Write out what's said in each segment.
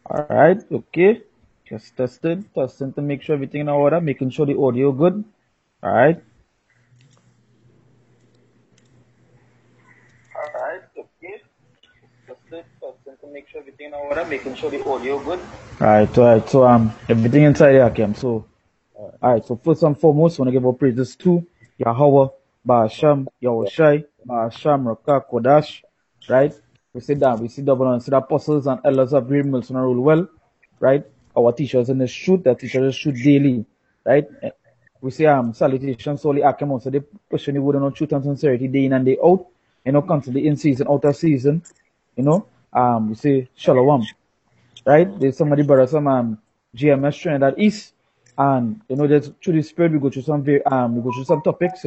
All right, okay. Just testing to make sure everything in order, making sure the audio good. All right. All right, okay. Testing to make sure everything in order, making sure the audio good. All right, all right. So everything inside here, Kim. So all right. So first and foremost, I want to give our praises to Yahweh, Ba'asham, Yahushai, Ba'asham, Rakah, Kodash. Right. We see that. We see double and see the apostles and elders of Green Mills on a rule well. Right. Our teachers in the shoot that teachers shoot daily. Right. We say salutations solely Akim also they pushing the word on truth and sincerity day in and day out. Constantly in season, out of season. We say Shalom. Right? There's some of the brothers some GMS training that is, and there's through the spirit we go through we go through some topics,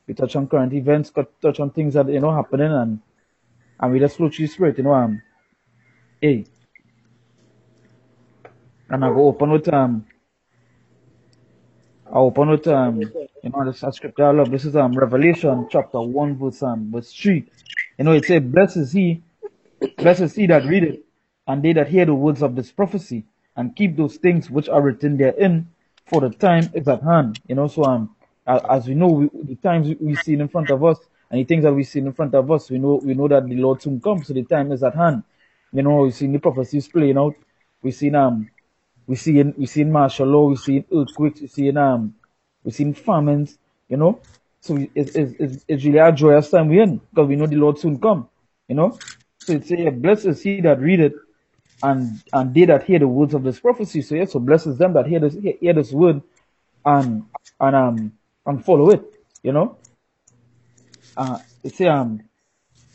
we touch on current events, touch on things that happening, and we just flow through the spirit, hey, and I open with this scripture I love. This is Revelation chapter 1 verse 3. It says, Blessed is he that readeth, and they that hear the words of this prophecy, and keep those things which are written therein, for the time is at hand. So as we know, the times we see in front of us, and the things that we see in front of us, we know that the Lord soon comes, so the time is at hand. We see the prophecies playing out. We see we see in martial law, we see in earthquakes, we see in famines. So it's really a joyous time we're in, because we know the Lord soon come. So it says, blessed is he that readeth, and they that hear the words of this prophecy. So yes, so blessed is them that hear this word and follow it. It say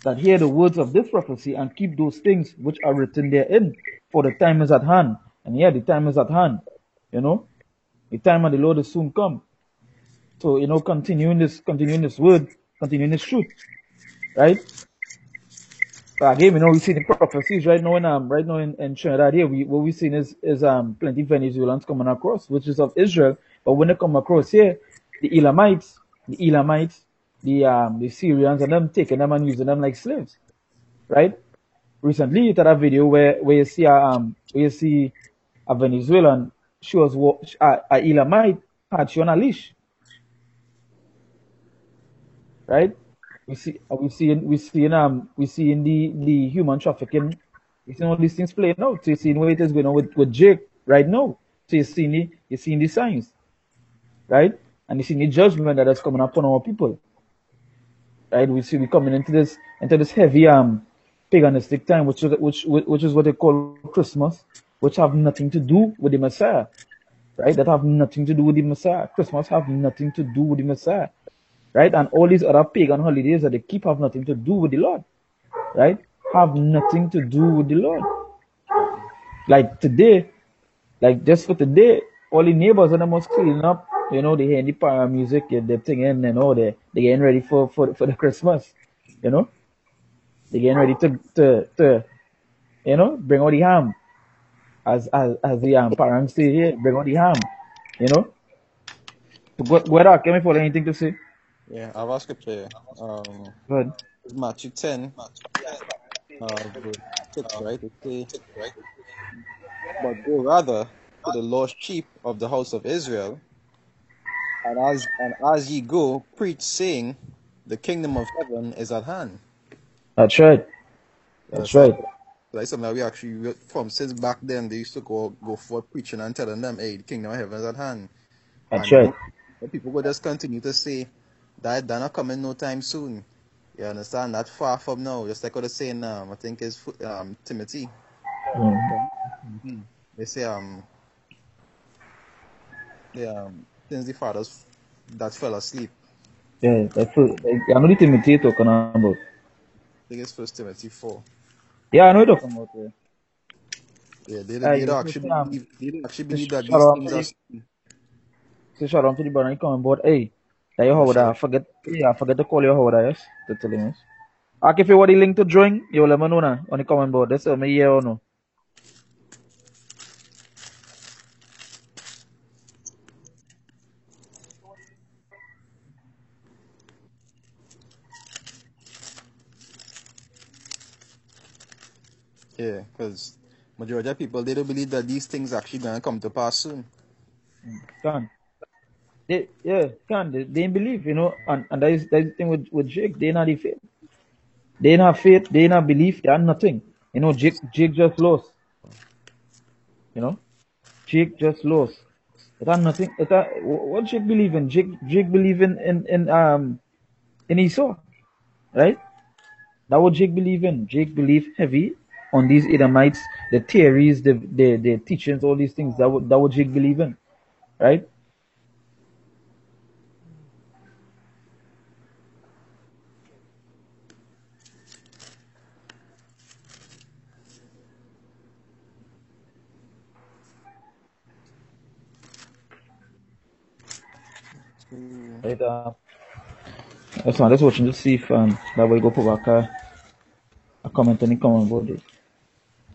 that hear the words of this prophecy and keep those things which are written therein, for the time is at hand. And yeah, the time is at hand. The time of the Lord is soon come. So continuing this word, continuing this truth, right? But again, we see the prophecies right now in Trinidad here. What we seen is plenty Venezuelans coming across, which is of Israel. But when they come across here, the Elamites, the Syrians, and them taking them and using them like slaves, right? Recently, you had a video where you see a Venezuelan, she was a Elamite, had she on a leash, right? We see in the human trafficking. We see all these things playing out. So you see where it is going on with Jake right now. So you see the signs, right? And you see the judgment that is coming upon our people, right? We coming into this heavy paganistic time, which is what they call Christmas, which have nothing to do with the Messiah, right? That have nothing to do with the Messiah. Christmas have nothing to do with the Messiah, right? And all these other pagan holidays that they keep have nothing to do with the Lord, right? Have nothing to do with the Lord. Like today, just for today, all the neighbors and them was cleaning up. They hear the para music, they're singing, they getting ready for the Christmas. They're getting ready to bring out the ham, as the parents say here, bring out the ham. So go ahead, can we follow anything to say? Yeah, I have a scripture here. Go ahead. Matthew 10, verse 6, right? It says, but go rather to the lost sheep of the house of Israel, and as ye go, preach, saying, the kingdom of heaven is at hand. That's right. Yeah, That's so right. that's something that we actually, from since back then, they used to go forth preaching and telling them, hey, the kingdom of heaven is at hand. That's And right. the people will just continue to say that they're not coming no time soon. You understand? Not far from now. Just like what they're saying, I think it's Timothy. They say since the fathers that fell asleep. Yeah, I know the Timothy you're talking about. I think it's First Timothy 4. Yeah, I know you're talking about. Yeah, they don't actually believe that these Shalom things to are. shalom to the brother you coming board. Hey, that your Yeah, Howard, sure. I forget to call your Howard, yes, to tell him, yes. If you want the link to join, you let me know now on the comment board. That's me here or no. Yeah, because majority of people, they don't believe that these things actually gonna come to pass soon. Can. They didn't believe, and that's the thing with Jake, they not have faith. They not have faith, they not belief, they are nothing. Jake just lost. Jake just lost. It had nothing. What Jake believe in? Jake believe in Esau, right? That what Jake believe in. Jake believe heavy on these Edomites, the theories, the teachings, all these things. That what Jake believe in, right? Right. I'm just watching to see if that way go put back a comment any comment about this.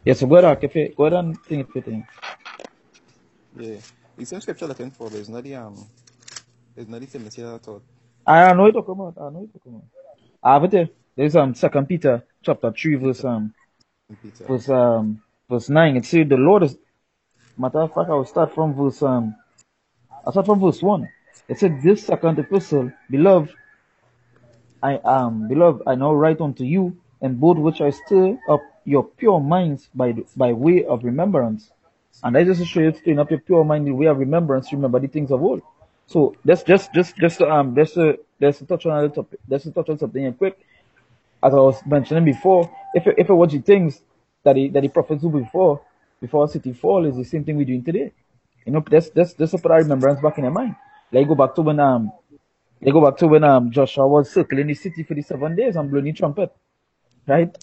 Yeah, so go ahead, go ahead and think if you think. Yeah. The same scripture looking for, but it's not the famous here at all. I know it talking about. I know it talking about. I have it there. There's 2 Peter chapter 3 Peter. verse 9. It says the Lord is, matter of fact, I'll start from verse 1. It said, this second epistle, beloved, I now write unto you, and both which I stir up your pure minds by way of remembrance. And I just show you stirring up your pure mind the way of remembrance, remember the things of old. So that's just to touch on another topic. That's to touch on something here quick. As I was mentioning before, if it was the things that the prophets do before city fall is the same thing we're doing today. That's to put our remembrance back in their mind. Like go back to when Joshua was circling the city for the 7 days and blowing the trumpet. Right?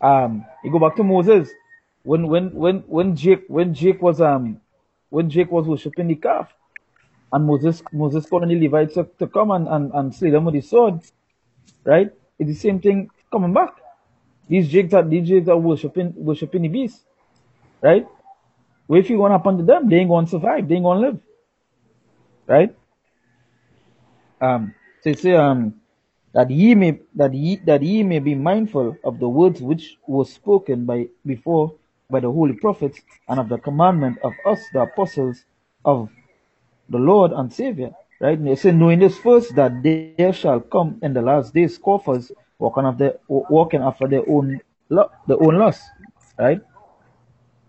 You go back to Moses. When Jake was worshiping the calf, and Moses called on the Levites to come and slay them with the sword. Right? It's the same thing coming back. These Jakes are worshiping the beast. Right? What if you gonna happen to them? They ain't gonna survive, they ain't gonna live. Right? So it say that ye may be mindful of the words which were spoken before by the holy prophets, and of the commandment of us the apostles of the Lord and Savior. Right? And they say, knowing this first, that there shall come in the last days scoffers walking after their own lust. Right?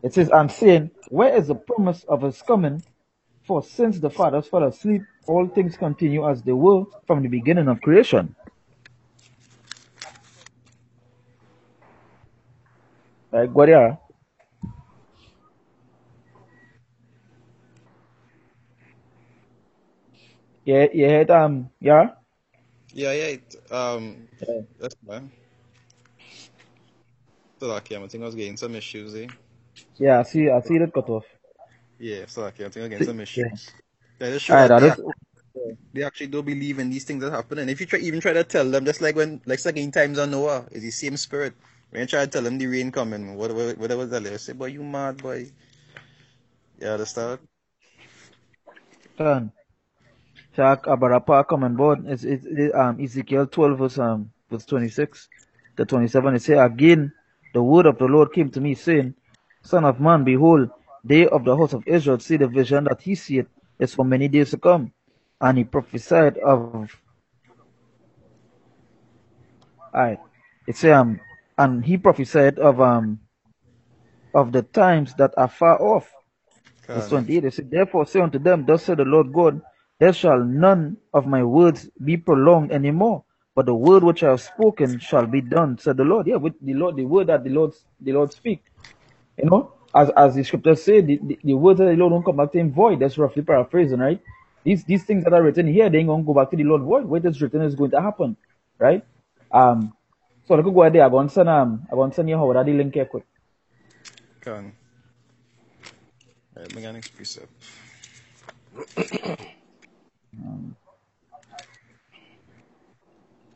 It says, and saying, where is the promise of his coming? For since the fathers fell asleep, all things continue as they were from the beginning of creation. Right, Guadia? Yeah, yeah, yeah? Yeah. Yeah, That's fine. So lucky, I think I was getting some issues, eh? yeah, I see that cut off. Yeah, so lucky, I think I was getting See, some yeah. issues. That just show Alright, that I just, they actually don't believe in these things that happen. And if you even try to tell them, just like second times on Noah, it's the same spirit. When you try to tell them the rain coming, whatever tell you, say, boy, you mad, boy. You understand? can. So, Abarapa come on board. Ezekiel 12 verse 26 to 27. It say, again, the word of the Lord came to me, saying, Son of man, behold, they of the house of Israel see the vision that he seeth is for many days to come. And he prophesied alright, it say, and he prophesied of the times that are far off. Verse Can 28, it said, therefore say unto them, thus said the Lord God, there shall none of my words be prolonged any more, but the word which I have spoken shall be done, said the Lord. Yeah, with the word that the Lord speak. As the scriptures say, the words of the Lord won't come back to him void. That's roughly paraphrasing, right? These things that are written here, they ain't gonna go back to the Lord void. What is written is going to happen, right? So look go ahead there. I'm gonna send you how that the link here quick. can. Right, mechanics precept.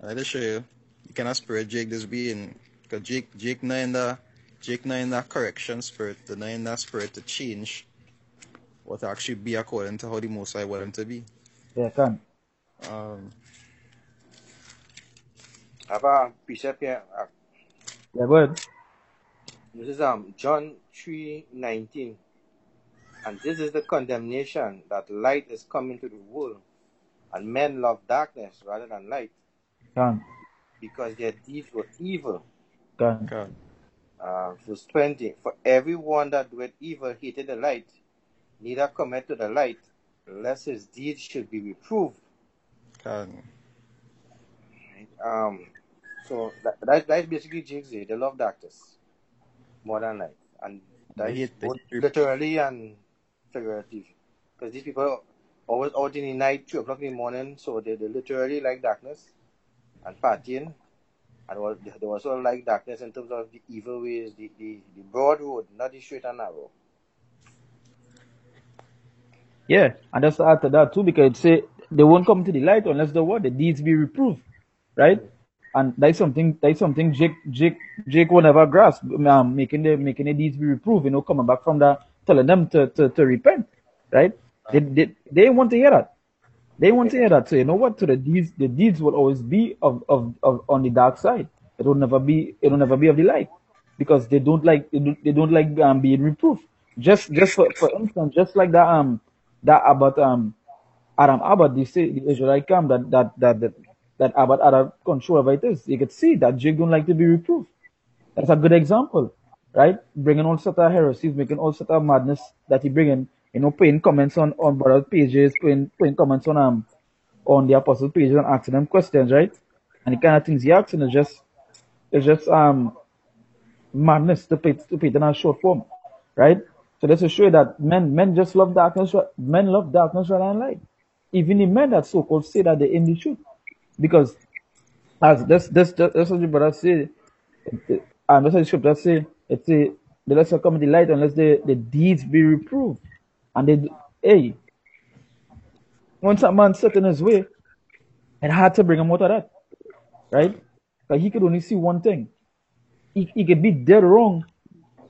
I just show you. You cannot spirit Jake this being, because Jake not in that correction spirit, the not in that spirit to change what actually be according to how the Most High want him to be. Yeah, can. Um, Have a precept here. Yeah, go ahead. This is John 3:19. And this is the condemnation, that light is come into the world, and men love darkness rather than light, Can, because their deeds were evil. can. Can. Verse 20. For everyone that doeth evil hated the light, neither cometh to the light, lest his deeds should be reproved. Can. Right? So that's basically Jigsaw. They love darkness more than light, and They that is hate both literally and figurative. Because these people always out in the night, 2 o'clock in the morning, so they literally like darkness and partying, and they also like darkness in terms of the evil ways, the broad road, not the straight and narrow. Yeah, and that's after that too, because it say they won't come to the light unless the what the deeds be reproved, right? And that's something Jake will never grasp. Making the deeds be reproved, coming back from that, telling them to repent, right? They want to hear that. They want to hear that. So you know what? So the deeds will always be of on the dark side. It will never be of the light, because they don't like being reproved. For instance, just like that about Adam Abbott, the Israelite camp that Abbott had a control over it is. You could see that Jake don't like to be reproved. That's a good example, right? Bringing all sort of heresies, making all sort of madness that he bringing, putting comments on brother pages, putting comments on the apostle pages and asking them questions, right? And the kind of things he asking is just madness to put it in a short form, right? So that's to show you that men just love darkness. Men love darkness rather than light. Even the men that so-called say that they're in the truth, because as that's what the brother say. That's what the scripture say. It say the lesser come in the light unless the deeds be reproved. And hey, once a man set in his way, it had to bring him out of that, right? Because he could only see one thing. He could be dead wrong.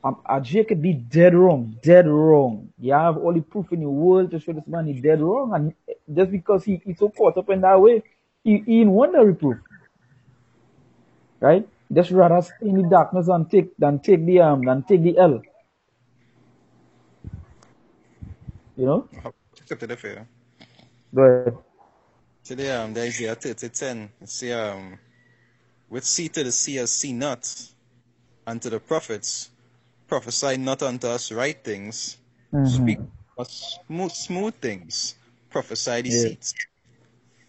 Ajay could be dead wrong, dead wrong. You have all the proof in the world to show this man is dead wrong, and just because he's so caught up in that way, he in wonder reproof, right? Just rather stay in the darkness than take the L. You know? Accepted the fair. Go ahead. Today, the Isaiah 30:10. It say, with see to the seers see not, and to the prophets prophesy not unto us right things, speak us smooth things, prophesy Yeah. deceits.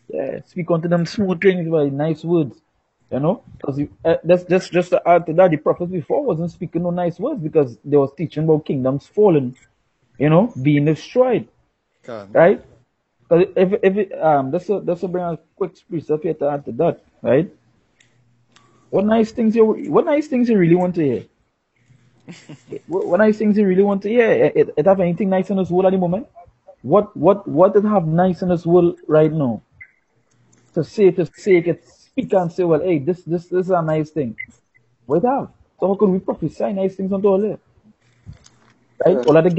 Yeah. Speak unto them smooth things by nice words. Because that's just to add to that, the prophets before wasn't speaking no nice words because they was teaching about kingdoms falling, being destroyed, Can. right? Because that's a bring a quick precept here to add to that, right? What nice things you really want to hear? What nice things you really want to hear? It have anything nice in this world at the moment? What does have nice in this world right now? To say, it speak and say, well, hey, this is a nice thing. What it have? So how could we prophesy nice things unto all there? Right? All that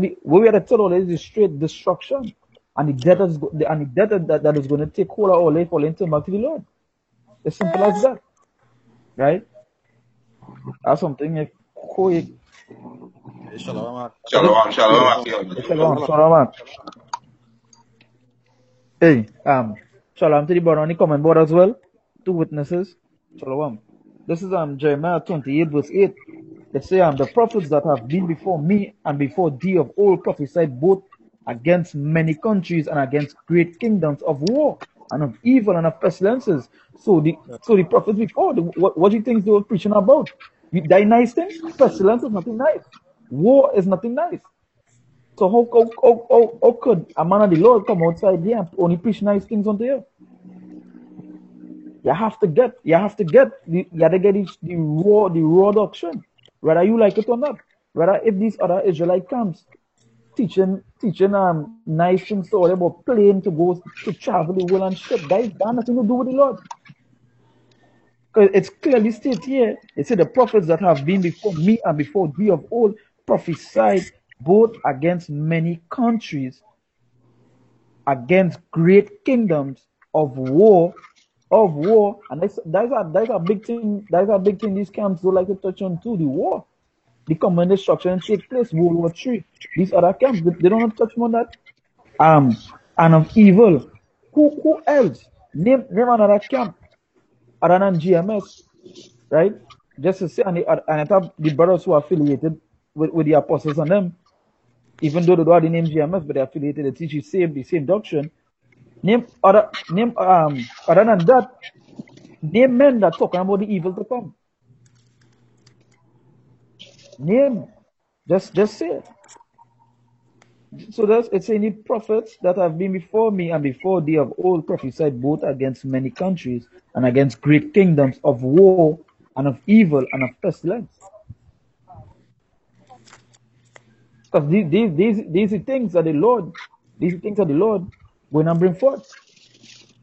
be what we are told all is straight destruction. And the death that is going to take hold of all life, all into back to the Lord. As simple as that. Right? That's something if quick. Shalom, man. Shalom, shalom, Yeah. Akim. Shalom. Hey, shalom to the brother on the comment board as well. Two witnesses. Shalom. This is Jeremiah 28 verse 8. It say the prophets that have been before me and before thee of old prophesied both against many countries and against great kingdoms of war and of evil and of pestilences. So the prophets before, what do you think they were preaching about? That nice thing? Pestilence is nothing nice. War is nothing nice. So how could a man of the Lord come outside here and only preach nice things unto you? You have to get the raw doctrine, whether you like it or not. Whether if these other Israelite camps teaching nice things to all about plane to go to travel the world and shit, that has nothing to do with the Lord. Because it's clearly stated here, it said the prophets that have been before me and before thee of old prophesied both against many countries, against great kingdoms of war of war, and that's a big thing. That's a big thing. These camps don't like to touch on too. The war, the common destruction take place. World War III. These other camps, they don't want to touch on that. And of evil. Who else? Name another camp other than GMS, right? Just to say, and I thought the brothers who are affiliated with the apostles and them, even though they don't have the name GMS, but they're affiliated, they teach the same doctrine. Other than that, name men that talking about the evil to come. Name. Just say it. So it's any prophets that have been before me and before thee of old prophesied both against many countries and against great kingdoms of war and of evil and of pestilence. Because these are things that the Lord going to bring forth.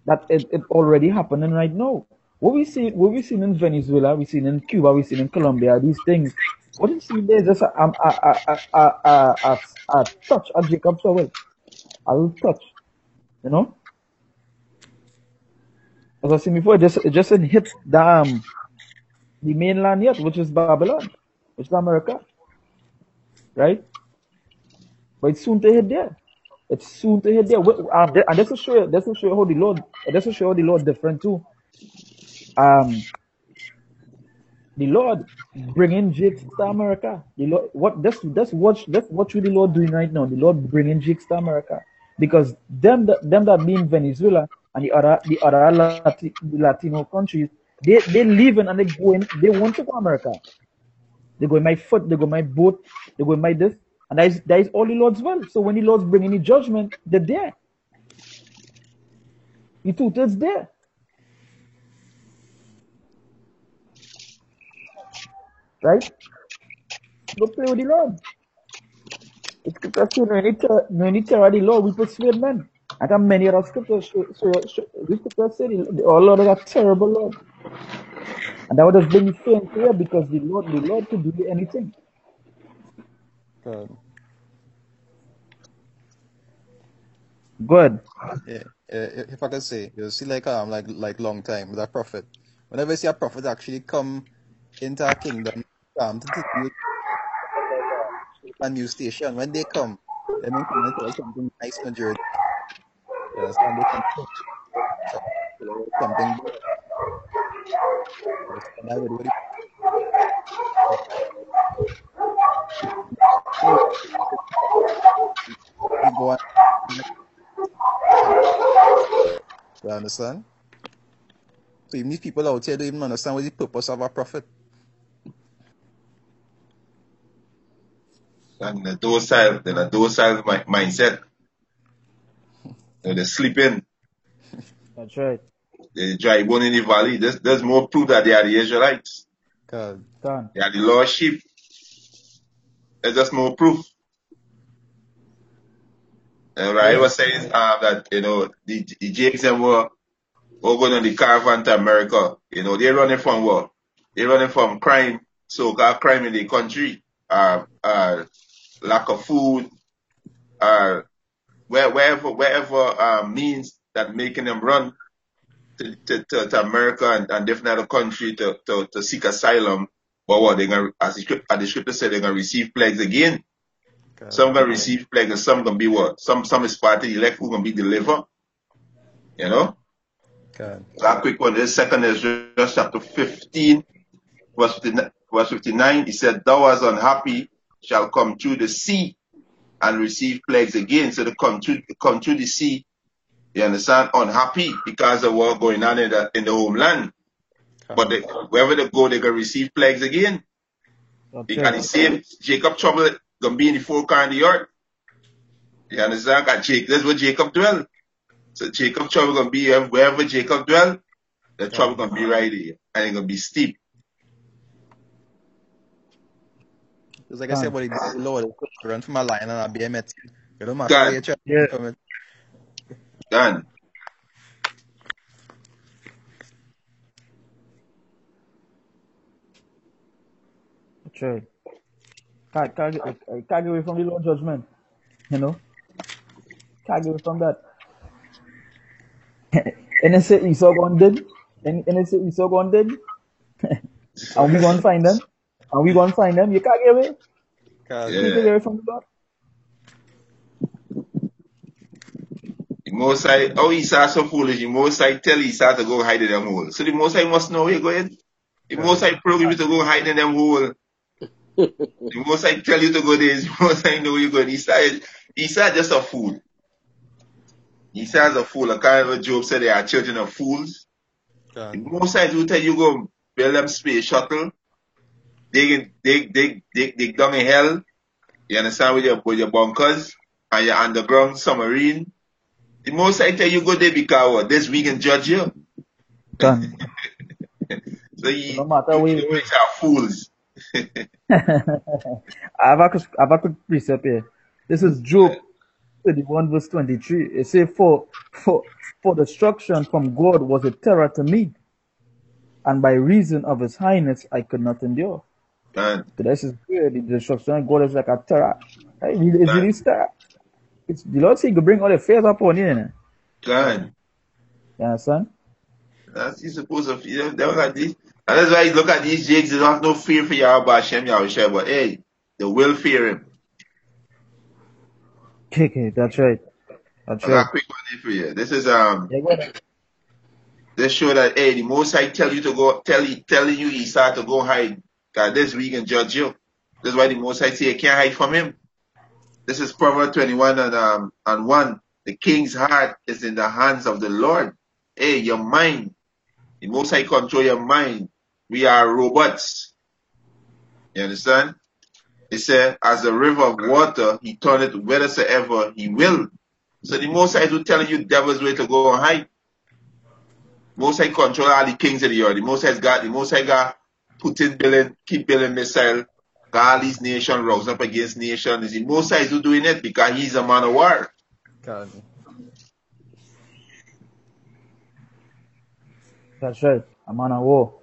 That it already happening right now. What we see in Venezuela, we seen in Cuba, we seen in Colombia, these things. What you see there is just a touch, a Jacob's well, a little touch, you know. As I said before, it just didn't hit the mainland yet, which is Babylon, which is America, right? But it's soon to hit there. It's soon to hit there. And this will show you how the Lord. This will show you how the Lord different too. The Lord bringing Jakes to America. The Lord, that's what the Lord doing right now. The Lord bringing Jakes to America because them that be in Venezuela and the other Latino countries, they leaving and they want to go to America. They go in my foot, they go in my boat, they go in my this, and that is all the Lord's will. So when the Lord's bringing the judgment, they're there. The truth is there. Right? Don't play with the Lord. It's scripture saying, no any terror the Lord, we persuade men. I got many other scriptures show the scripture say the Lord is a terrible Lord. And that would have been fair and clear because the Lord could do anything. Good. Good. Yeah. If I can say, you see, like long time with a prophet. Whenever you see a prophet actually come into a kingdom, to do a new station, when they come, they may come and tell something nice majority. You understand? They come something good. You understand? That way, you go on. You understand? So even these people out here don't even understand what the purpose of a prophet. And the docile mindset. They're sleeping. That's right. They dry bone in the valley. There's more proof that they are the Israelites. God. They are the lost sheep. There's just more proof. I was saying that the Jakes were going on the caravan to America. They're running from what? They're running from crime, so-called crime in the country, lack of food, wherever means that making them run to America and different other country to seek asylum. But what they're gonna, as the scripture said, they're gonna receive plagues again. God. Some gonna receive plagues, and some gonna be what? Some is part of the elect who gonna be delivered. God. That quick one is 2 Ezra chapter 15, verse 59. He said, "Thou as unhappy shall come through the sea and receive plagues again." So they come through the sea. You understand? Unhappy because of what going on in the homeland. But wherever they go, they're gonna receive plagues again. Because the same Jacob trouble gonna be in the four corners of the earth. You understand? That's where Jacob dwell. So Jacob trouble gonna be wherever Jacob dwell, the trouble gonna be right here. And it's gonna be steep. Just like I said, buddy, the Lord run from a lion and a bear met you. You don't matter where you try to come in. Done. That's right. Can't get away from the Lord judgment. Can't get away from that. And then say Esau gone dead. And it's Esau gone dead. And we gonna find them. And we gonna find them. You can't get away. Can't. You can't Yeah. get away from the God. The Most High, oh, Esau so foolish. The Most High tell Esau to go hide in them hole. So the Most High must know where you're going. The Most High program you to go hide in them hole. The Most High tell you to go there. The Most High know where you're going. Esau just a fool. Esau is a fool. I can't remember Job said they are children of fools. The Can't. Most High will tell you go build them space shuttle. Dig down in hell. You understand with your bunkers and your underground submarine. The Most High tell you go there because what? This we can judge you. Done. So you No matter where you guys are fools. I have a quick precept here. This is Job 31 verse 23. It says, for destruction from God was a terror to me, and by reason of his highness I could not endure. And So this is good. The destruction of God is like a terror. Right? It's really terror. It's the Lord say he could bring all the fears upon you. You understand? that's you supposed to feel they look at this. And that's why you look at these jigs, they don't have no fear for Yahweh Hashem Yahushua, but hey, they will fear him. Okay, that's right. That's I got right. a quick one here for you. This is Yeah, go ahead. this show that hey, the Most High tell you to go telling you Esau to go hide. Cause this we can judge you. That's why the Most High say you can't hide from him. This is Proverbs 21 and 1. The king's heart is in the hands of the Lord. Hey, your mind. The Most High control your mind. We are robots. You understand? It said, as a river of water, he turn it whithersoever he will. So the Most High is telling you devil's way to go and hide. Most High control all the kings of the earth. The Most High got Putin building, keep building missile, got all these nations rose up against nations. The Most High is doing it because he's a man of war. Can't. That's right. I'm on a war.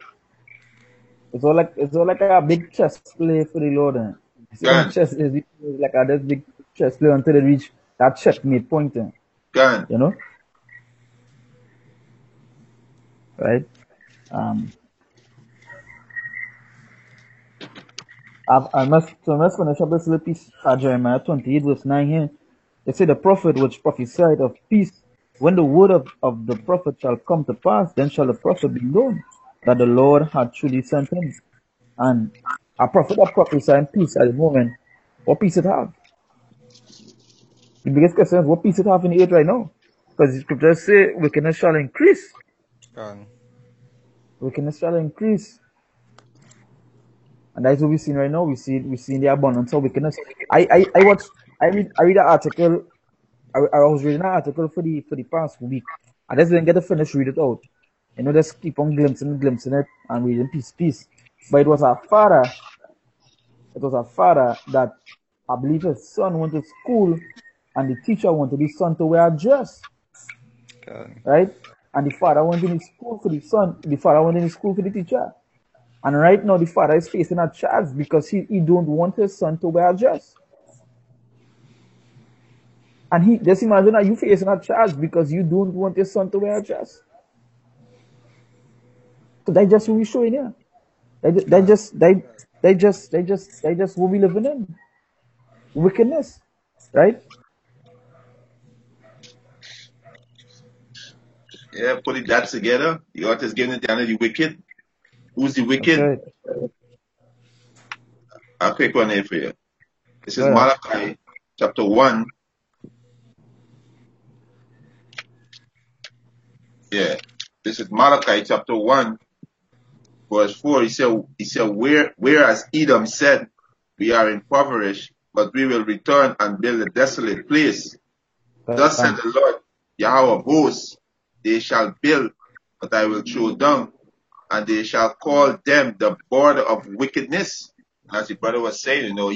It's all like a big chess play for the Lord. See how Gun, chess is like this big chess play until they reach that checkmate point. gun. You know? Right? I'm just finish up this little piece Jeremiah 28 verse 9 here. They say the prophet which prophesied of peace, when the word of the prophet shall come to pass, then shall the prophet be known that the Lord had truly sent him. And a prophet that prophesying peace at the moment, what peace it have? The biggest question is what peace it have in the earth right now? Because the scriptures say wickedness shall increase. Can't. Wickedness shall increase. And that's what we've seen right now. We see the abundance of wickedness. I read an article. I was reading an article for the past week. I just didn't get to finish read it out. You know, just keep on glimpsing it and reading piece. But it was a father that I believe his son went to school and the teacher wanted his son to wear a dress. Can't. Right? And the father went in his school for the son, the father went in his school for the teacher. And right now the father is facing a charge because he don't want his son to wear a dress. And he just imagine that you facing a charge because you don't want your son to wear a dress. So that's just what we're showing here. They just what we living in. Wickedness. Right? Yeah, put it that together. The earth is giving it down to the wicked. Who's the That's wicked? right. I'll quick one here for you. This is Right. Malachi chapter 1. Yeah. This is Malachi chapter 1, verse 4. He said, whereas Edom said, we are impoverished, but we will return and build a desolate place. Thus said the Lord, Yahweh of hosts, they shall build, but I will throw down, and they shall call them the border of wickedness. As the brother was saying, you know,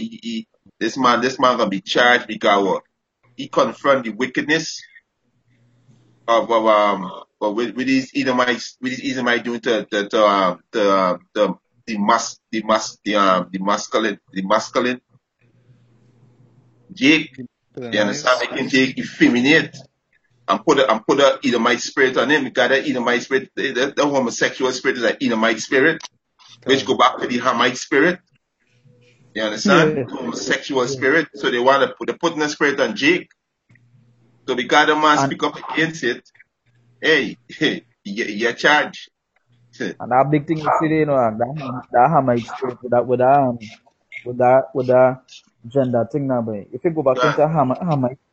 this man gonna be charged because he confront the wickedness of with these Edomites doing the masculine Jake. You understand? Making Jake effeminate. and put a Edomite spirit on him. Because the Edomite spirit, the homosexual spirit is an Edomite spirit, which go back to the Hamite spirit. You understand? Yeah. Homosexual spirit. So they want to put in a spirit on Jake. So because the man And speak up against it, hey, you get charged. and that big thing you see there, you know, that Hamite spirit with that gender thing now, boy. If you go back into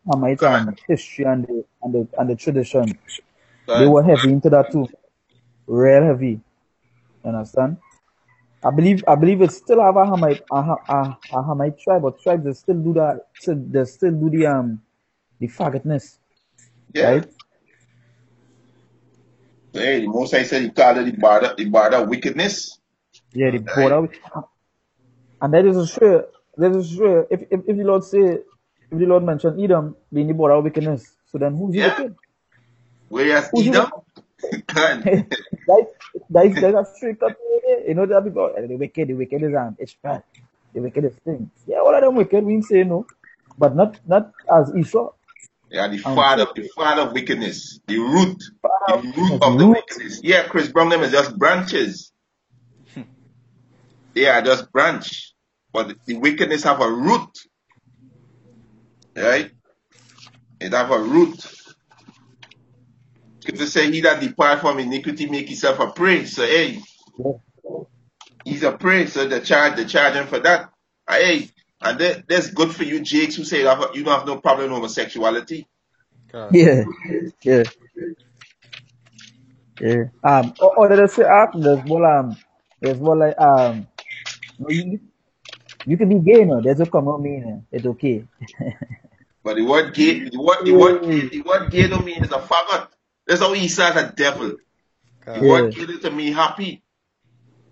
Hamite history and the tradition, they were heavy into that too. Real heavy. You understand? I believe it still have a Hamite tribe, but tribes they still do that. They still do the faggotness, Yeah. right? So, hey, the most I said he called it the border of wickedness. Yeah, the Right? border. And that is sure. That is sure. If the Lord say, if the Lord mention Edom being the border of wickedness, so then who's the Yeah. wicked? Whereas Who's the Edom, wicked? That's a straight cut. You know that people the wicked is Ishmael. The wickedest thing. Yeah, all of them wicked. We ain't say no, but not as Esau. yeah, the And father of wickedness, the root his of the root. wickedness. Yeah, Chris Brown them is just branches. They are just branch, but the wickedness have a root, right? It have a root. Scripture say, "He that depart from iniquity make himself a prey." So hey, Yeah. he's a prey. So they charge him for that. Hey, and that's good for you, Jakes, who say you don't have no problem with homosexuality. Yeah. Yeah. Yeah. Or there's there's more like no, you can be gay, no. There's a common meaning. It's okay. But the word gay, the word gay don't mean it's a faggot. That's how he says a devil. The Yeah. word gay doesn't mean happy.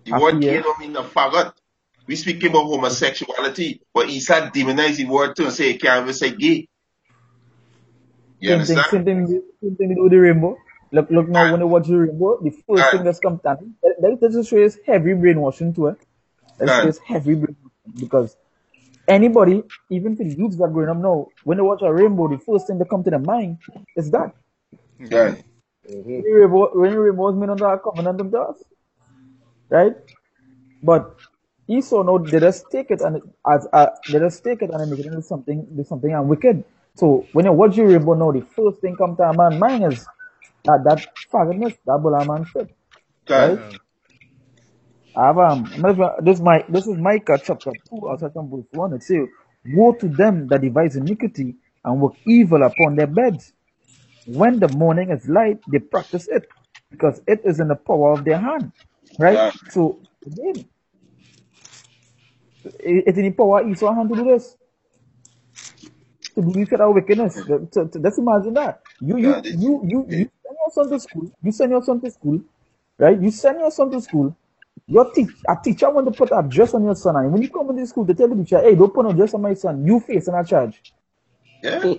The Happy, word yeah. gay don't mean a faggot. We speaking about homosexuality, but Isa demonize the word too and say you can't even say gay. You understand? Same thing we do with the rainbow. Look now when you watch the rainbow, the first thing God, that's come down, that just shows heavy brainwashing to it. That God, shows heavy brainwashing because anybody, even for the youths that are growing up now, when they watch a rainbow, the first thing that come to their mind is that. God. When the rainbow was made under a covenant of us, right? But Esau now they just take it and they just take it and they make it into something wicked. So when you watch the rainbow now, the first thing come to a man's mind is that faggotness, that Bala man shit, right? God. I have this is Micah chapter 2, second verse 1. It says, "Woe to them that devise iniquity and work evil upon their beds. When the morning is light, they practice it, because it is in the power of their hand." Right? God. So again, it's in the power of Esau's hand to do this, to do this kind of wickedness. Just imagine that. God. You send your son to school. You send your son to school, right? You send your son to school. A teacher want to put a dress on your son, and when you come into school, they tell the teacher, "Hey, don't put no dress on my son. You facing a charge." Yeah.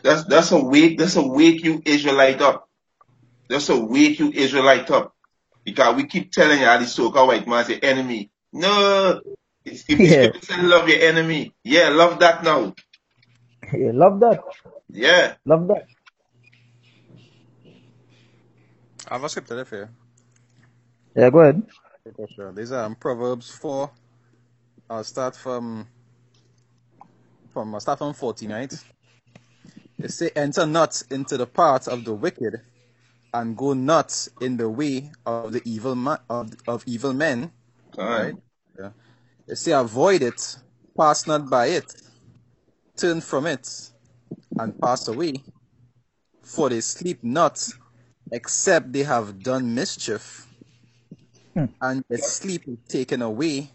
That's a wake you Israelite up. That's a wake you Israelite up. Because we keep telling you how the so-called white man is the enemy. No. If the Yeah, scripture says love your enemy, yeah, love that now. yeah, love that, Yeah. love that. I have a scripture there for you. Yeah, go ahead. For sure. These are Proverbs 4. I'll start from 49. It say, "Enter not into the path of the wicked, and go not in the way of the of evil men." Right? God. Yeah. It say, "Avoid it, pass not by it, turn from it, and pass away. For they sleep not, except they have done mischief, Hmm. and their sleep is taken away,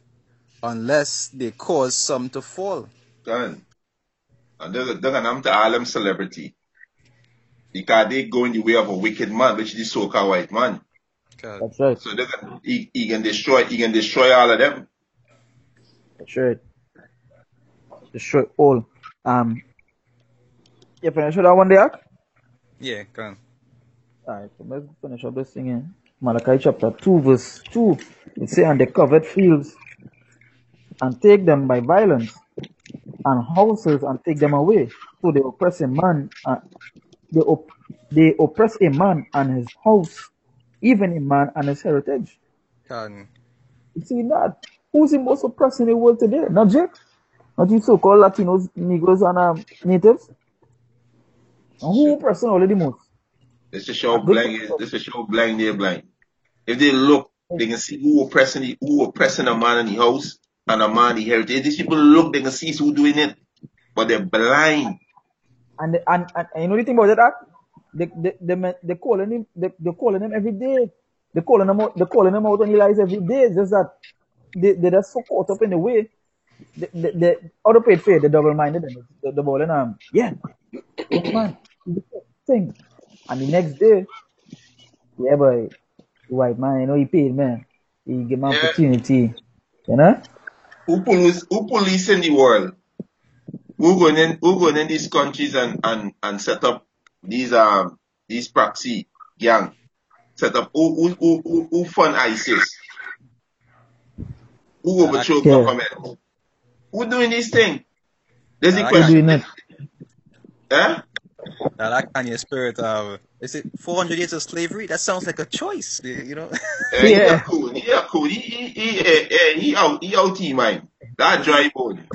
unless they cause some to fall." God. And they're going to all them celebrity. Because they go in the way of a wicked man, which is the so-called white man. God. That's right. So he can destroy all of them. That's right. Destroy all. You finish with that one there? Yeah, go on. Alright, so let's finish up this thing here. Malachi chapter 2, verse 2. It says, "And they covered fields and take them by violence, and houses and take them away. So they oppress a man, they They oppress a man and his house, even a man and his heritage. Can. You see that? Who's the most oppressed in the world today? Not Jake? Not you so-called Latinos, Negroes, and natives? And who Shit. oppressing already most? This is show Good blind. This is show blind. They're blind. If they look, they can see who oppressing a man in the house and a man in the heritage. If these people look, they can see who doing it, but they're blind. and you know the thing about that? They calling him they calling him every day. They're calling him out on the lies every day. It's just that they're just so caught up in the way. The other paid fair, the double minded and the balling yeah, which man, thing. And the next day, yeah boy, the white man, you know, he paid man. He give me Yeah. opportunity. You know? Who police in the world? Who going in these countries and set up these proxy gang? Set up who fund ISIS? Who overthrow Yeah. government? Who doing these things? There's the That Who doing question. it? Eh? that Kanye spirit of is it 400 years of slavery? That sounds like a choice, you know. He a Yeah. cool. He a cool. He out he mind. That dry bone.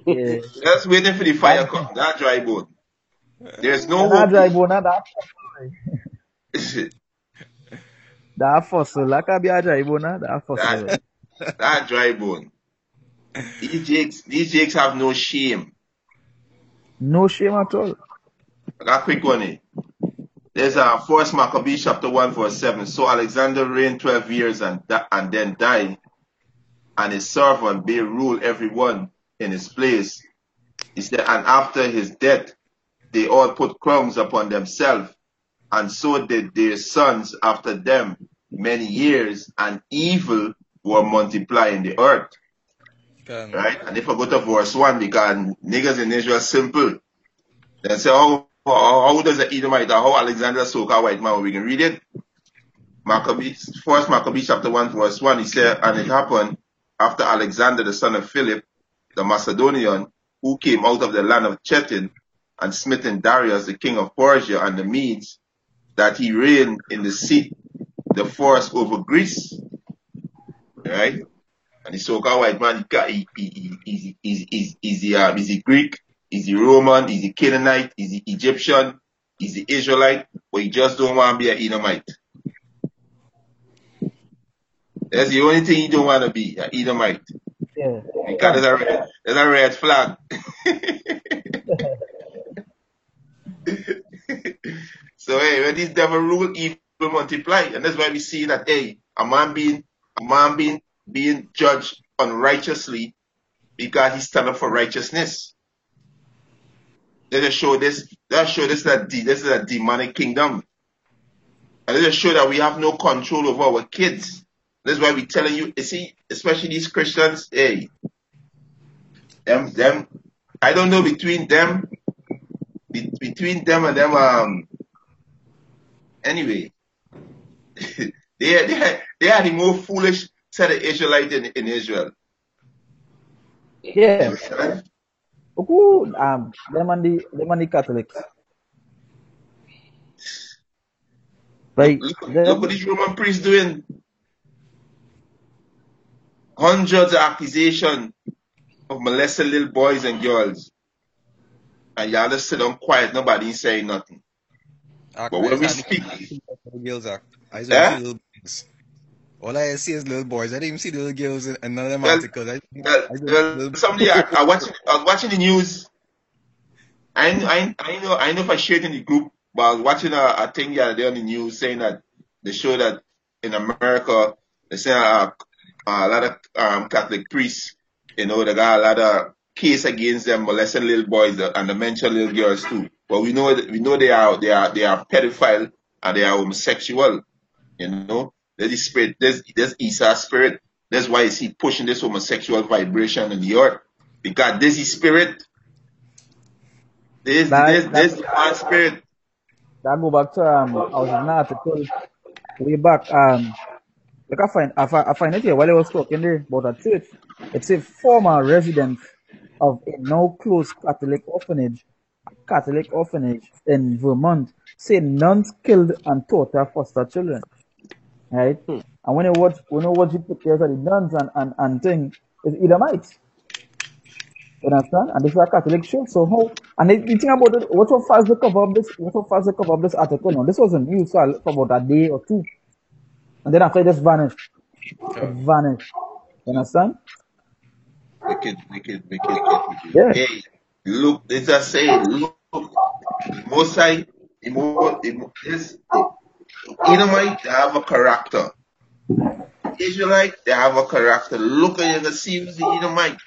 Yeah. Just waiting for the fire That, come. That dry bone. There's no that hope. drive on that that fossil. Like I be a drive on that fossil. that dry bone. These jakes have no shame. No shame at all. I got a quick one here. There's a First Maccabee chapter 1 verse 7. So Alexander reigned 12 years and then died, and his servant they rule everyone in his place. He said, and after his death, they all put crowns upon themselves, and so did their sons after them many years, and evil were multiplied in the earth. Can. Right? And if I go to verse 1, because niggas in Israel simple. They say, how does the Edomite, or how Alexander soak a white man? We can read it. First Maccabee chapter 1 verse 1, he said, and it happened after Alexander the son of Philip, the Macedonian, who came out of the land of Chetin and smitten Darius, the king of Persia and the Medes, that he reigned in the seat, the first over Greece. Right? And the so-called white man, he's the Greek, he's the Roman, he's the Canaanite, he's the Egyptian, he's the Israelite, but he just don't want to be an Edomite. That's the only thing he don't want to be, an Edomite. Yeah. Because there's a red flag. So hey, when these devil rule, evil multiply, and that's why we see that hey, a man being judged unrighteously because he stand up for righteousness. They just show this. That show this that this is a demonic kingdom, and they just show that we have no control over our kids. That's why we telling you. You see, especially these Christians. Hey, them. I don't know between them and them. Anyway, they are the more foolish set of Israelites in Israel. Yeah. Who them and the Catholics. Like Look what these Roman priests doing. Hundreds of accusations of molesting little boys and girls. And y'all just sit down quiet, nobody saying nothing. But when we speak, Girls act. I just eh? see little boys. All I see is little boys. I didn't even see the little girls in none of them Well, articles. I just little somebody I was watching the news. I know if I shared in the group, but I was watching a thing the other day on the news saying that they show that in America they say a lot of Catholic priests, they got a lot of case against them molesting little boys and they mention little girls too. But we know they are pedophile and they are homosexual. There's the spirit, there's Esau spirit. That's why is he pushing this homosexual vibration in the earth. Because this is spirit. There's the bad spirit. That go back to I was in an article way back like I find it here while I was talking there about a church. It's a former resident of a now closed Catholic orphanage Catholic orphanage in Vermont say nuns killed and tortured foster children. Right? And when you watch the pictures of the nuns and thing, it's Edomites. You understand? And this is a Catholic show. So how and the thing about it, what so fast they cover up this article now. This wasn't news for about a day or two. And then after it just vanished. It vanished. You understand? Wicked. Yeah. Hey, look, as I say, look, the Most High, this Edomite, they have a character. Israelite, they have a character. Look at you can see who's the Edomite.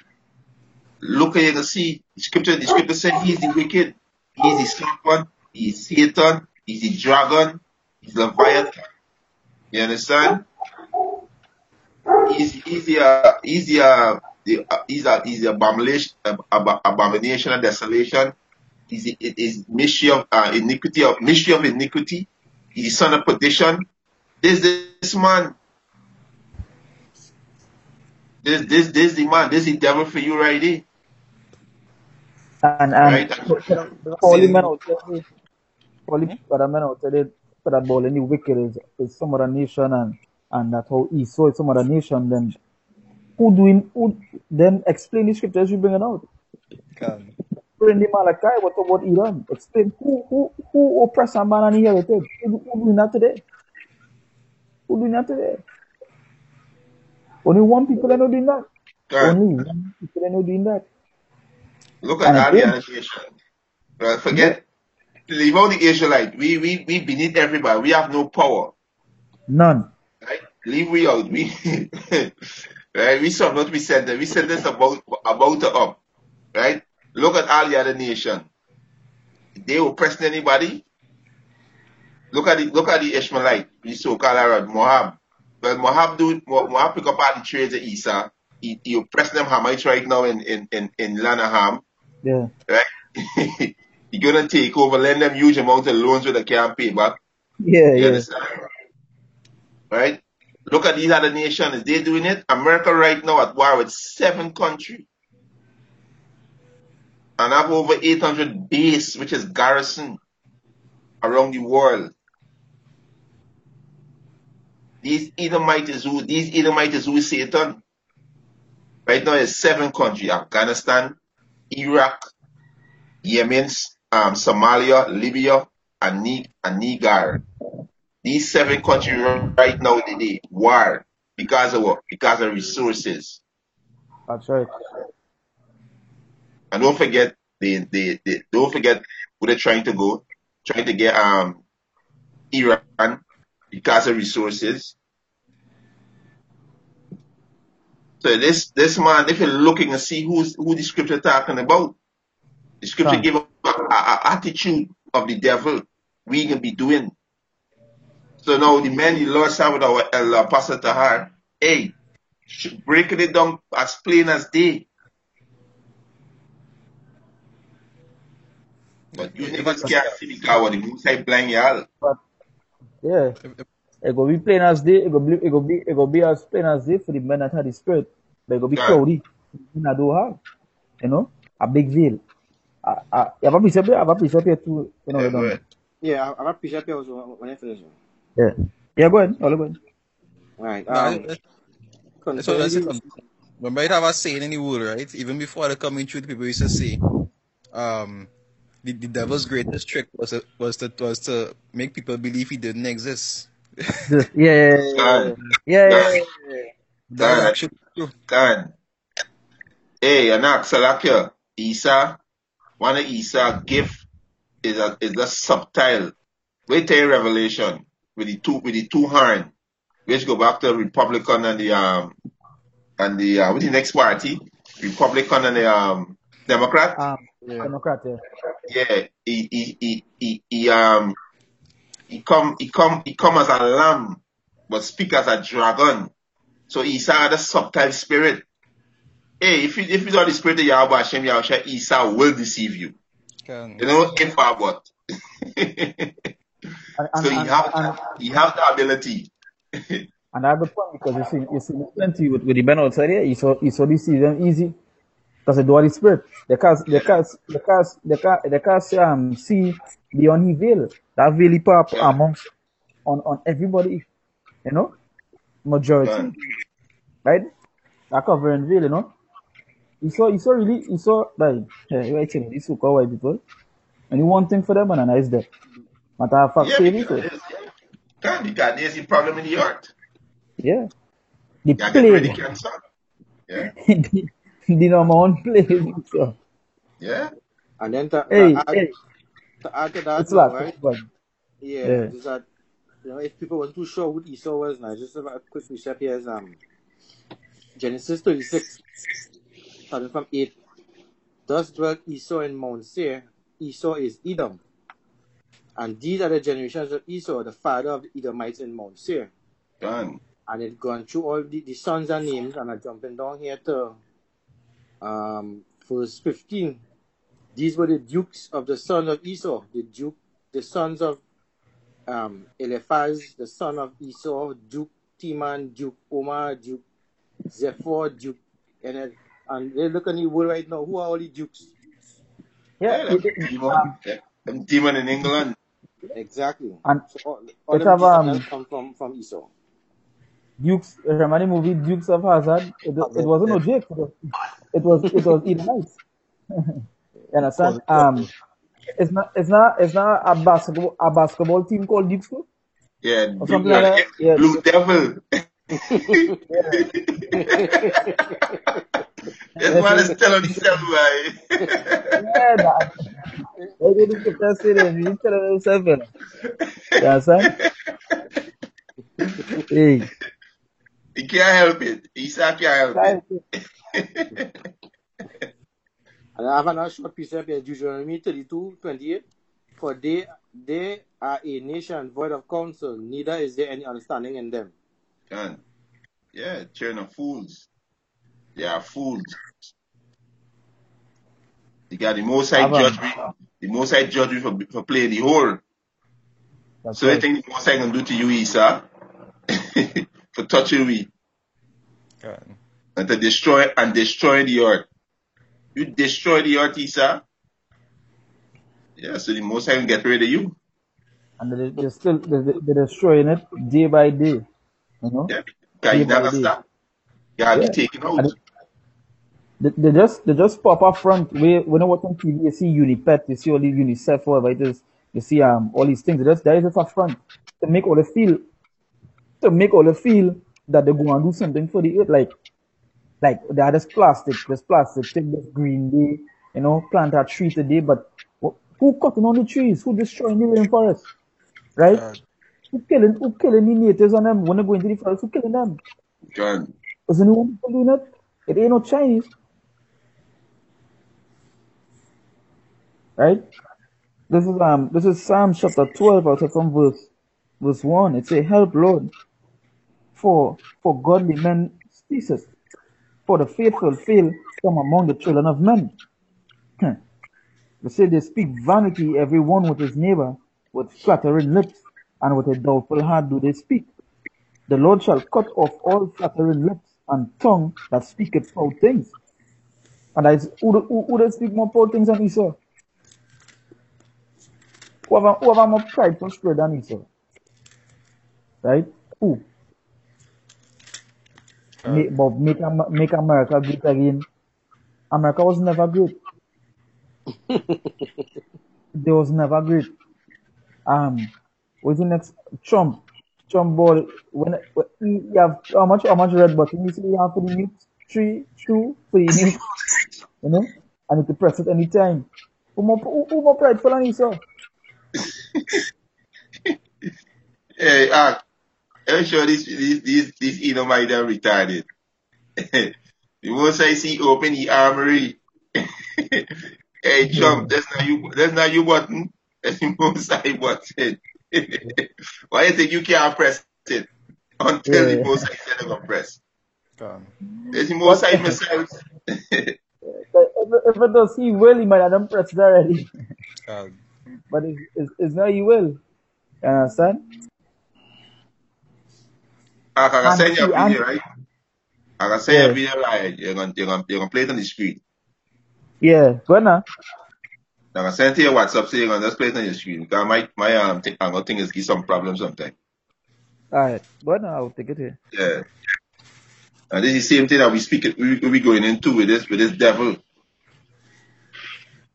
Look at you can see the scripture said he's the wicked, he's the serpent, he's Satan, he's the dragon, he's Leviathan. You understand? He's the abomination and desolation. He's mystery of iniquity. He's the son of perdition. This man. This the man. This is the devil for you right there. And Right? holy men out there, holy brother men out there, for that ball any wicked is some other nation and that how Esau is some other nation. Then who then explain the scriptures you bringing out? Bring the Malachi, what about Iran? Explain who oppress a man and inherited. Who doing that today? Who doing that today? Only one people are not doing that. Only one people are not doing that. Look at all the other nations. Forget, leave out the Israelite. We beneath everybody. We have no power. None. Right? Leave we out. Right? We saw not we said that. We said this about the up. Right? Look at all the other nations. They oppressing anybody. Look at the Ishmaelite, the so-called Arab, Moab. Well, Moab pick up all the trades of Esau. He oppress them Hamites right now in Lanaham. Yeah. Right? He gonna take over, lend them huge amount of loans where they can't pay back. Yeah, you understand? Right? Look at these other nations. They doing it. America right now at war with 7 countries. And have over 800 base, which is garrison around the world. These Edomites is who is Satan. Right now it's 7 countries: Afghanistan, Iraq, Yemen, Somalia, Libya, and Niger. These 7 countries right now they war because of what? Because of resources. That's right. And don't forget don't forget where they're trying to go. Trying to get Iran because of resources. So this man, if you're looking and see who the scripture talking about, the scripture give a attitude of the devil we can be doing. So now the man the Lord said with our elder Pastor Tahar, hey, breaking it down as plain as day. But you niggas can't see because what the Most High blind y'all. Yeah. It go be plain as day. It go be as plain as day for the men that had the spirit. But it go be cloudy. I do have, a big veil. I have a piece up here too. Yeah, I have a piece up here also when I finish. Yeah. Yeah, go ahead. All go ahead. Right. So that's it. We might have a saying in the world, right? Even before the coming truth, people used to say, the devil's greatest trick was to make people believe he didn't exist. Yeah. That's actually true. Hey, Anak Salakia, Isa, one of Isa gift is a subtle. Wait till Revelation with the two horn, which go back to Republican and the what's the next party? Republican and the Democrat. Democrat. Yeah, he come as a lamb, but speak as a dragon. So Isa had a subtle spirit. Hey, if you know the spirit of Yahweh Hashem, Yahushua, Isa will deceive you. If I what. So he have the ability. And I have a point because you see plenty with the men outside here. You saw this season easy. Because the Holy Spirit. They can't see beyond his veil. That veil he put up Yeah. amongst on everybody, you know, majority, Done. right? That covering veil, you know. He saw like right thing, these so-called white people. And he one thing for them and a nice death. Matter of fact, Yeah, save it. because there's the problem in the earth. Yeah. The You get ready plague. cancer. Yeah. the number one plague. So. Yeah. And then to Hey, add to that it's now, like right? Yeah, yeah. just that, if people weren't too sure what Esau was, now just a quick recap here is Genesis 36, starting from 8. Thus dwelt Esau in Mount Seir. Esau is Edom. And these are the generations of Esau, the father of the Edomites in Mount Seir. Done. And it gone through all the sons and names, and I'm jumping down here to verse 15. These were the dukes of the sons of Esau, the sons of Eliphaz, the son of Esau, Duke Timan, Duke Omar, Duke Zephyr, Duke, and they look at the world right now. Who are all the dukes? Yeah. Yeah, them demon in England. Exactly. And So all it them have descendants come from Esau. Dukes. Remember the movie Dukes of Hazzard? It wasn't no joke. It was Edomites. You understand? It's not a basketball team called Dukes Yeah, or something like that. Yeah. Blue Devil. This man is telling himself why. Yeah, that. They didn't get that serious. You tell yourself, you know. You understand? Hey. He can't help it. Isa can't help it. And I have another short piece up here, Deuteronomy 32:28. For they are a nation void of counsel, neither is there any understanding in them. Done. Yeah, children of fools. They are fools. They got the most high judgment. The most high judgment for playing the whole. So I think the most high gonna do to you, Isa, for touching we. And to destroy the earth. You destroy the earth, Isa. Yeah, so the most high gonna get rid of you. And they're destroying it day by day. You know? Yeah, because you're not gonna stop. You gotta be taken out. They just pop up front. When you watch on TV, you see Unipet, you see all these UNICEF, whatever it is. You see all these things. That is just up front to make all the feel that they're going to do something for the earth. Like that is plastic. There's plastic. Take this green day, you know, plant a tree today. But who cutting on the trees? Who destroying the rainforest? Right? Who killing the natives on them when they go into the forest? Who killing them? John. Is anyone doing it? It ain't no Chinese. Right? This is Psalm chapter 12, also from verse 1. It says, help Lord for godly men ceases, for the faithful fail from among the children of men. They say they speak vanity, every one with his neighbor, with flattering lips, and with a doubtful heart do they speak. The Lord shall cut off all flattering lips and tongue that speaketh proud things. And that is who they speak more proud things than Esau? Who have more prideful spirit than Esau? Right? Who? Make America great again. America was never great. They was never great. What's the next? Trump ball when you have how much red button you see you have for the mute 3, 2 for the mute, you know, and you can press it anytime. Who more prideful than Esau? Hey, I'm sure these Edomites are retarded. The most I see open the armory. Hey, Trump, that's not you button. That's the most I button. Why you think you can't press it until the most I said I'm gonna press? There's the most I myself. If it does he will, he might have done pressed it already. But it's not he will. You understand? I can send you a video, right? I can send you a video live. You're gonna play it on the screen. Yeah, go now. Now I send to your WhatsApp saying on just play it on your screen. Because my Angle thing is give some problem sometimes. Alright, go now. I'll take it here. Yeah. And this is the same thing that we going into with this devil.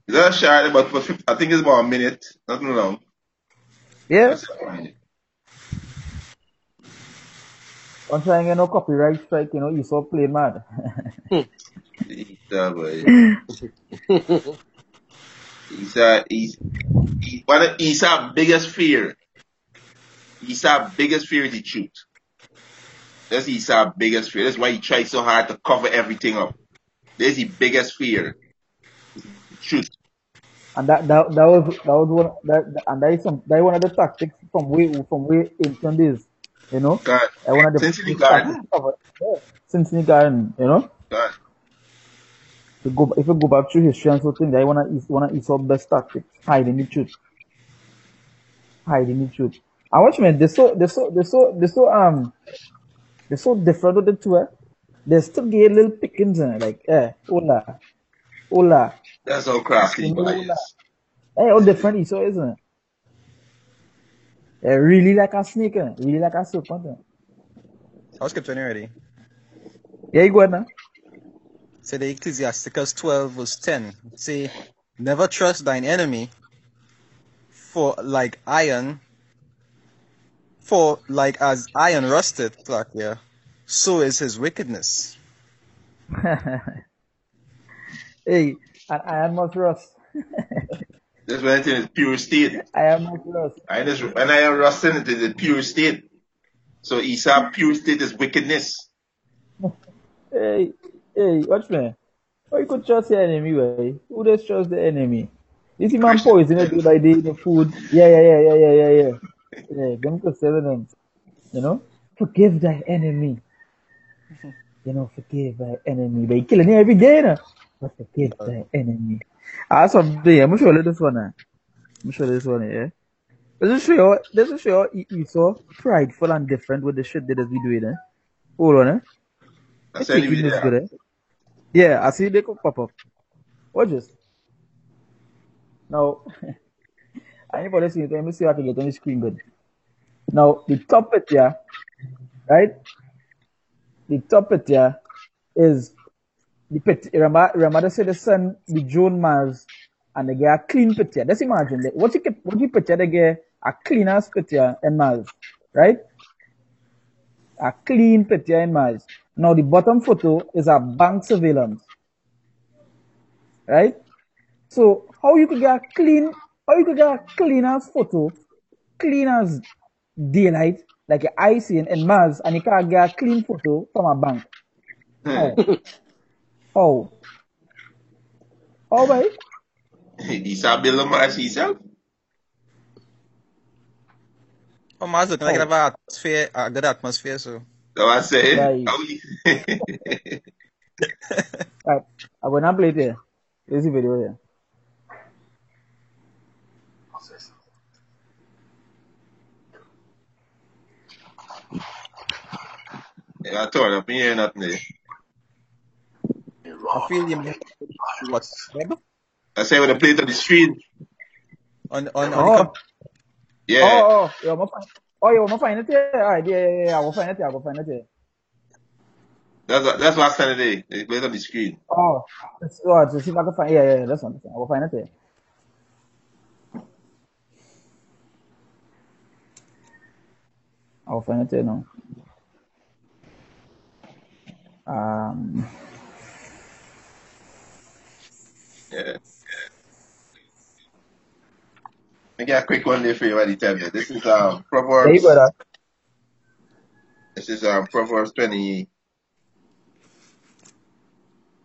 Is that short about I think it's about a minute, nothing long. Yeah, That's fine. I'm trying to no copyright strike. You saw playing mad. Yeah, boy. He's our biggest fear. He's our biggest fear is the truth. That's his our biggest fear. That's why he tries so hard to cover everything up. That's the biggest fear. The truth. And that was that is one of the tactics from way ancient days. God. One of Since in the the tactics garden. covered, yeah, since in the garden. God. If you go back through history and so thing, that one of Esau's best tactics, hiding the truth, hiding the truth. And watch me, they're so different with the two. They still get little pickings in it, like hola, hola, That's how crafty the guy hola. is. How different Esau isn't it? Really like a snake, really like a serpent. I'll skip to already. Yeah, you go ahead now. Say the Ecclesiasticus 12 verse 10. Say, never trust thine enemy, for like as iron rusteth, like, yeah, so is his wickedness. Hey, and I am not rust. That's when it is pure state. I am not rust. When I am rusting, it is a pure state. So Esau pure state is wickedness. Hey, watch me. How you could trust the enemy, way? Who does trust the enemy? You see man Christian. poison it by the food. Yeah. Yeah, them to seven Forgive thy enemy. Forgive thy enemy. They killing you every day, but forgive thy enemy. Someday, I'm sure this one. I'm sure this one, yeah. This is sure Esau prideful and different with the shit that we doing, eh? Hold on, eh? I That's take any him this video. good, eh? Yeah, I see they could pop up. Watch this. Now, anybody see it? Let me see if I can get on the screen good. Now, the top it here, right? The top it here is the pit. Remember, say the sun, the June Mars, and they get a clean pit here. Let's imagine that. What you picture, they get a cleaner pit here in Mars, right? A clean pit here in Mars. Now, the bottom photo is a bank surveillance, right? So, how you could get a clean as photo, clean as daylight, like your eye seeing in Mars, and you can't get a clean photo from a bank? How? How? How, boy? Esau build a Mars himself. Oh, Mars looking like it How? have a atmosphere, a good atmosphere, so. So I say, Right. Right. I'm gonna play it here. There's a video here. I told him, hear nothing there. I feel you must what web I say when I play it on the screen. on the Oh, Yeah. yeah, I'm gonna find it here. Alright, yeah, I'm gonna find it here. I'm gonna find it here. That's last time today. They play it on the screen. To see if I can find. Yeah, that's one. I will find it here. I will find it here now. Yeah. I got a quick one there for you, buddy. Tell you. This is There you go. Proverbs. This is Proverbs 20.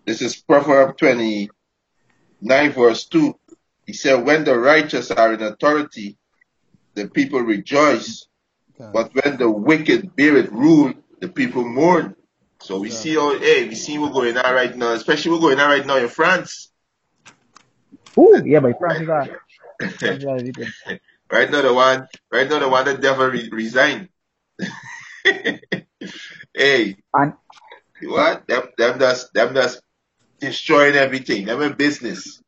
This is Proverbs 29 verse 2. He said, when the righteous are in authority, the people rejoice. But when the wicked bear it rule, the people mourn. So we see we see what's going on right now, especially what's going on right now in France. Ooh, yeah, but France is everything. Right now the one the devil resigned. Hey, And what? Them does destroying everything. They were business.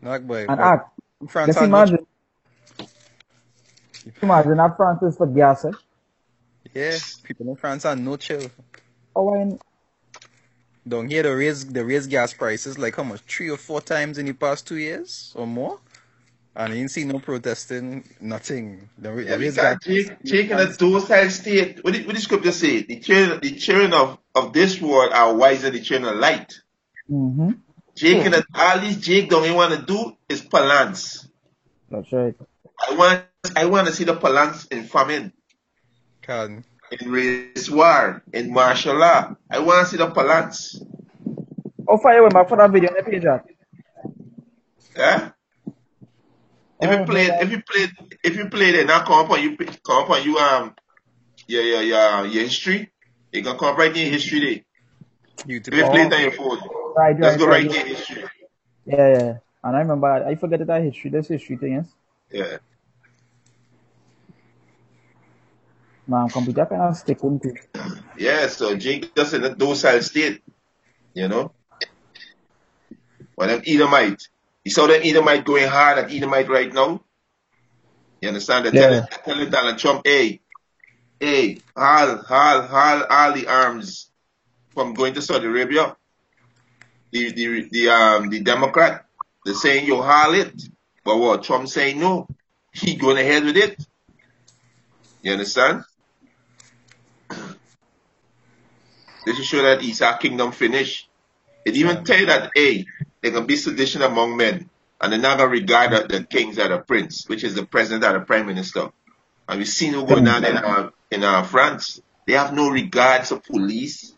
Not boy, And but act. France Just had no. imagine that Francis for gas. Yeah, people in France are no chill. Oh, when Down here, the raise gas prices like how much 3 or 4 times in the past 2 years or more, and you didn't see no protesting, nothing. The Yeah, raise gas because prices in Jake in a France. docile state. What the scripture say? The children of this world are wiser than the children of light. mm-hmm. Jake True. and all these Jake don't even want to do is balance. That's right. I want to see the balance in famine, Can in race war, in martial law. I want to see the balance. Oh, fire went back for that video on the page. Yeah? If you Oh, play no, it, that. if you play it, now come up on you your history. You can come up right in your history there. If you beautiful. play it Oh, on your phone, right, let's right, go right right. in your history. Yeah, yeah. And I remember, I forget that history. This history thing, yes. Yeah. Man, computer kind of sticking to. Yeah, so Jake just in a docile state, you know. When them Edomite, you saw them Edomite going hard at Edomite right now. You understand? Yeah. They're telling Donald Trump, hey, haul all the arms from going to Saudi Arabia. The Democrat, they're saying you haul it. But what Trump saying no. He going ahead with it. You understand? This is show that Esau kingdom finished. It even tell you that, hey, there can be sedition among men, and they're not going to regard the kings as a prince, which is the president or the prime minister. And we've seen what's going on in France. They have no regards for police,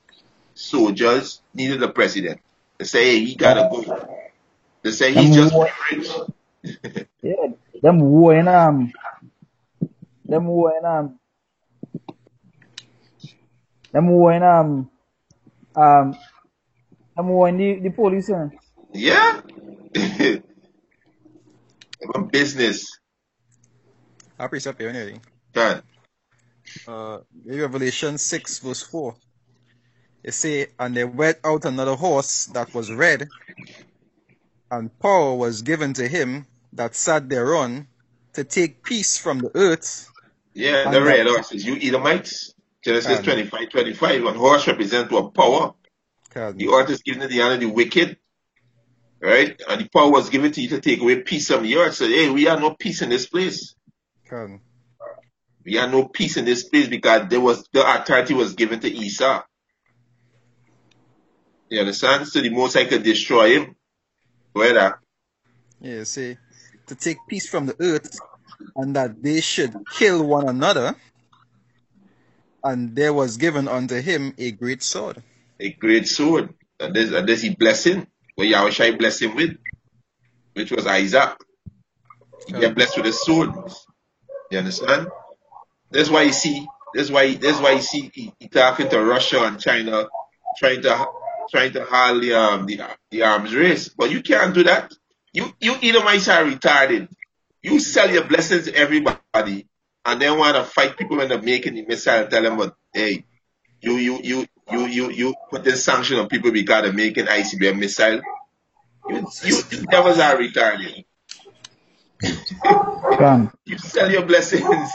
soldiers, neither the president. They say, hey, he got to go. They say he's Them just war, rich. yeah. Them war in them war in them war in um them war in the police. Yeah. Business. I precept here anyway. God. Revelation 6 verse 4. It say, and they went out another horse that was red, and power was given to him that sat thereon to take peace from the earth, Yeah, the and that red horses. You Edomites. Genesis can 25:25. When horse represent what power. The can earth is given to the honor of the wicked. Right? And the power was given to you to take away peace from the earth. So, hey, we have no peace in this place. can We have no peace in this place because the authority was given to Esau. You understand? So the Most High could destroy him. Whether yeah say to take peace from the earth, and that they should kill one another, and there was given unto him a great sword. a great sword. And this he blessing. What Yahushua blessed him with, which was Isaac. He get blessed with a sword. You understand? That's why you see. He talking to Russia and China, trying to haul the arms race. But you can't do that. You Edomites are retarded. You sell your blessings to everybody, and then want to fight people when they're making the missile and tell them, but hey, you put this sanction on people because they're making ICBM missile. You devils are retarded. Can. You sell your blessings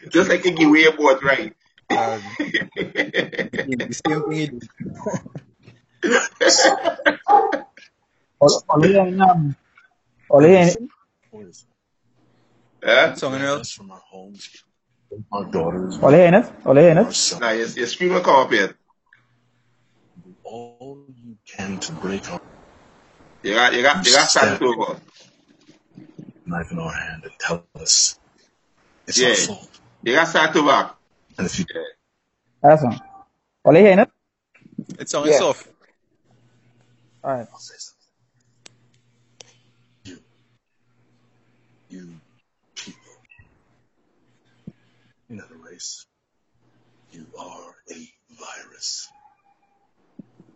just like you give away your boat, right? The same thing he did. Yeah? Song and Earl. From our homes, our daughters, Ole Now your screen will come up here. all you can to break our You got start over. knife in our hand and tell us it's Yeah. our fault. You got start over. And if you That's one. Ole Hennet? It's song is soft. Alright. I'll say something. You people, you're not a race. You are a virus.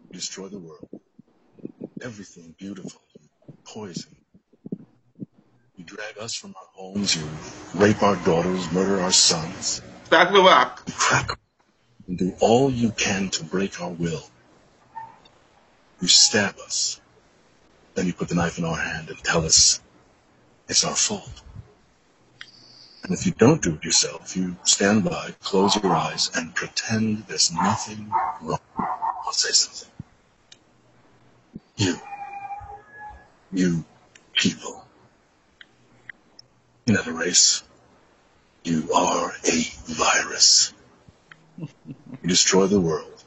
You destroy the world. Everything beautiful. You poison. You drag us from our homes. You rape our daughters, murder our sons. Start over. You crack. You do all you can to break our will. You stab us. Then you put the knife in our hand and tell us it's our fault. And if you don't do it yourself, you stand by, close your eyes, and pretend there's nothing wrong. I'll say something. You people, you're not a race. You are a virus. You destroy the world.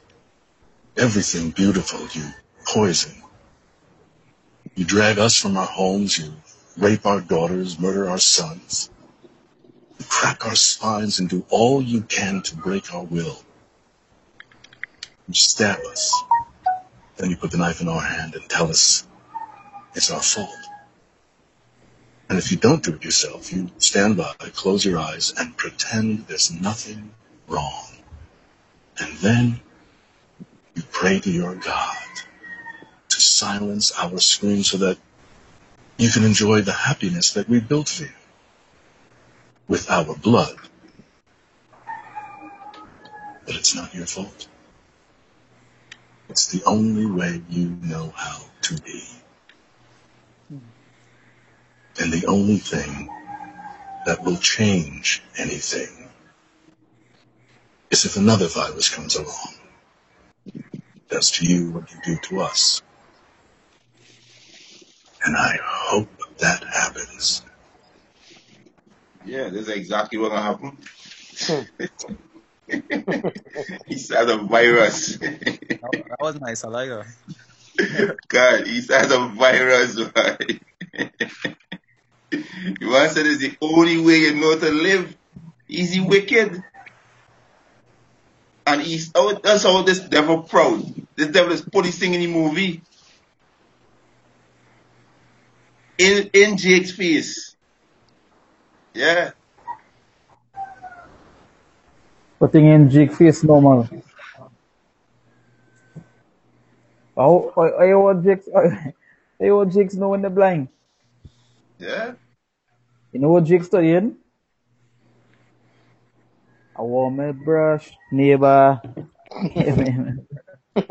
Everything beautiful you poison. You drag us from our homes. You rape our daughters, murder our sons. You crack our spines and do all you can to break our will. You stab us. Then you put the knife in our hand and tell us it's our fault. And if you don't do it yourself, you stand by, close your eyes, and pretend there's nothing wrong. And then you pray to your God to silence our screams so that you can enjoy the happiness that we built for you with our blood. But it's not your fault. It's the only way you know how to be. And the only thing that will change anything is if another virus comes along, does to you what you do to us. And I hope that happens. Yeah, this is exactly what gonna happen. He's as a virus. That was nice. I like her. God, he's as a virus, right? You want to say this is the only way you know to live? He's the wicked. And that's how this devil proud. This devil is put his thing in the movie. In Jake's face. Yeah. Putting in Jake face normal. I what Jake's know when they're blind. Yeah. You know what Jake's studying? I want my brush, neighbor. I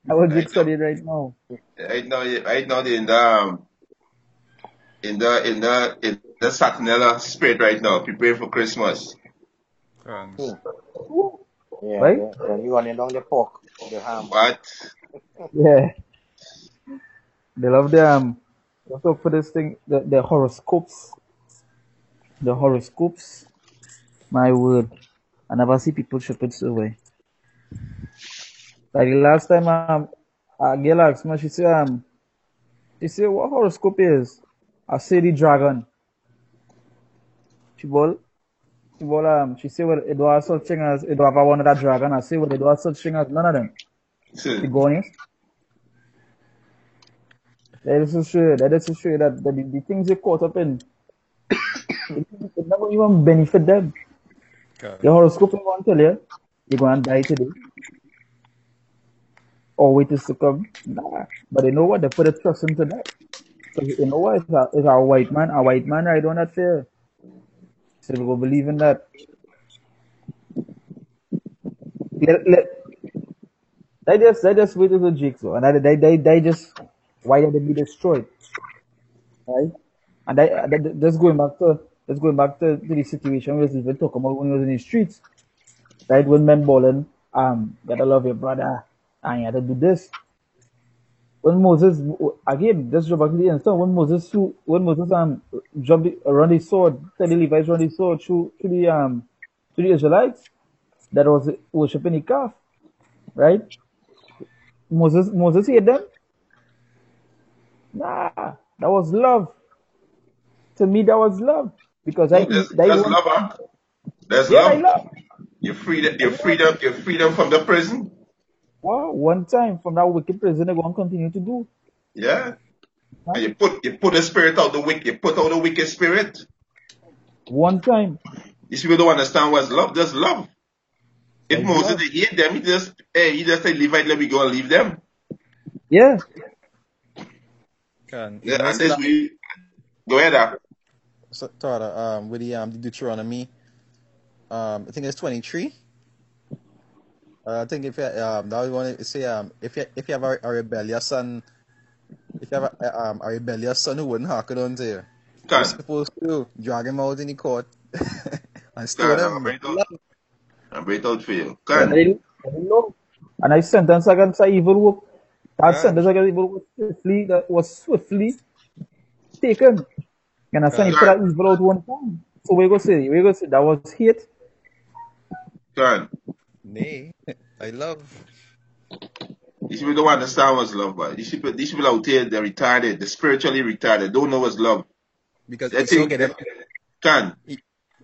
what Jake studying right now. Right now they're in the Satanella spirit right now, preparing for Christmas. Thanks. Yeah, Right? then you running down the pork, the ham. What? Yeah. They love them. Let's look for this thing, the horoscopes. The horoscopes. My word. I never see people ship it so way. Like the last time a girl asked me, she said what horoscope is? I say the dragon. She bol she say well it was such thing as it have one of that dragon. I say well it was such thing as none of them. The Gonies. That is to show that the things they caught up in it never even benefit them. God. Your horoscope will want to tell you you're going to die today or wait is to come. Nah. But you know what? They put a trust into that. So you know what? It's a white man right on that fear. So we go believe in that. They just wait as a jigsaw and they just why did they be destroyed? Right? And that's going back to the situation we was even talking about when he was in the streets. Right? When men balling, gotta love your brother and you had to do this. When Moses again, just go back to the instant when Moses jumped around his sword, tell the Levites run his sword to the Israelites that was worshipping the calf, right? Moses hate them. Nah, that was love. To me, that was love because No, there's want love, huh? There's yeah, I love. love. Your freedom from the prison. Well, one time from that wicked prison, they're going to continue to do. Yeah. Huh? And you put the spirit out the wicked. You put out the wicked spirit. One time. These people don't understand what's love. There's love. If There's Moses love. they hate them, he just say Levite, let me go and leave them. Yeah. God. You Yeah, know, and say this that we go ahead. with the Deuteronomy, I think it's 23. I think if you now you want to say if you have a rebellious son, if you have a rebellious son who wouldn't hearken unto you, you're Can. supposed to drag him out in the court and stone Can. him. I'm right out for you. Yeah, Can. I know. And I sentence against the evil work. That Can, sentence against evil was swiftly taken. You understand? He can, put Can. that evil out one time. So we go say that was hate. Can. nay, I love. These people don't understand what's love, but these people out here, they're retarded. They're spiritually retarded. Don't know what's love. Because They Esau think get them, can.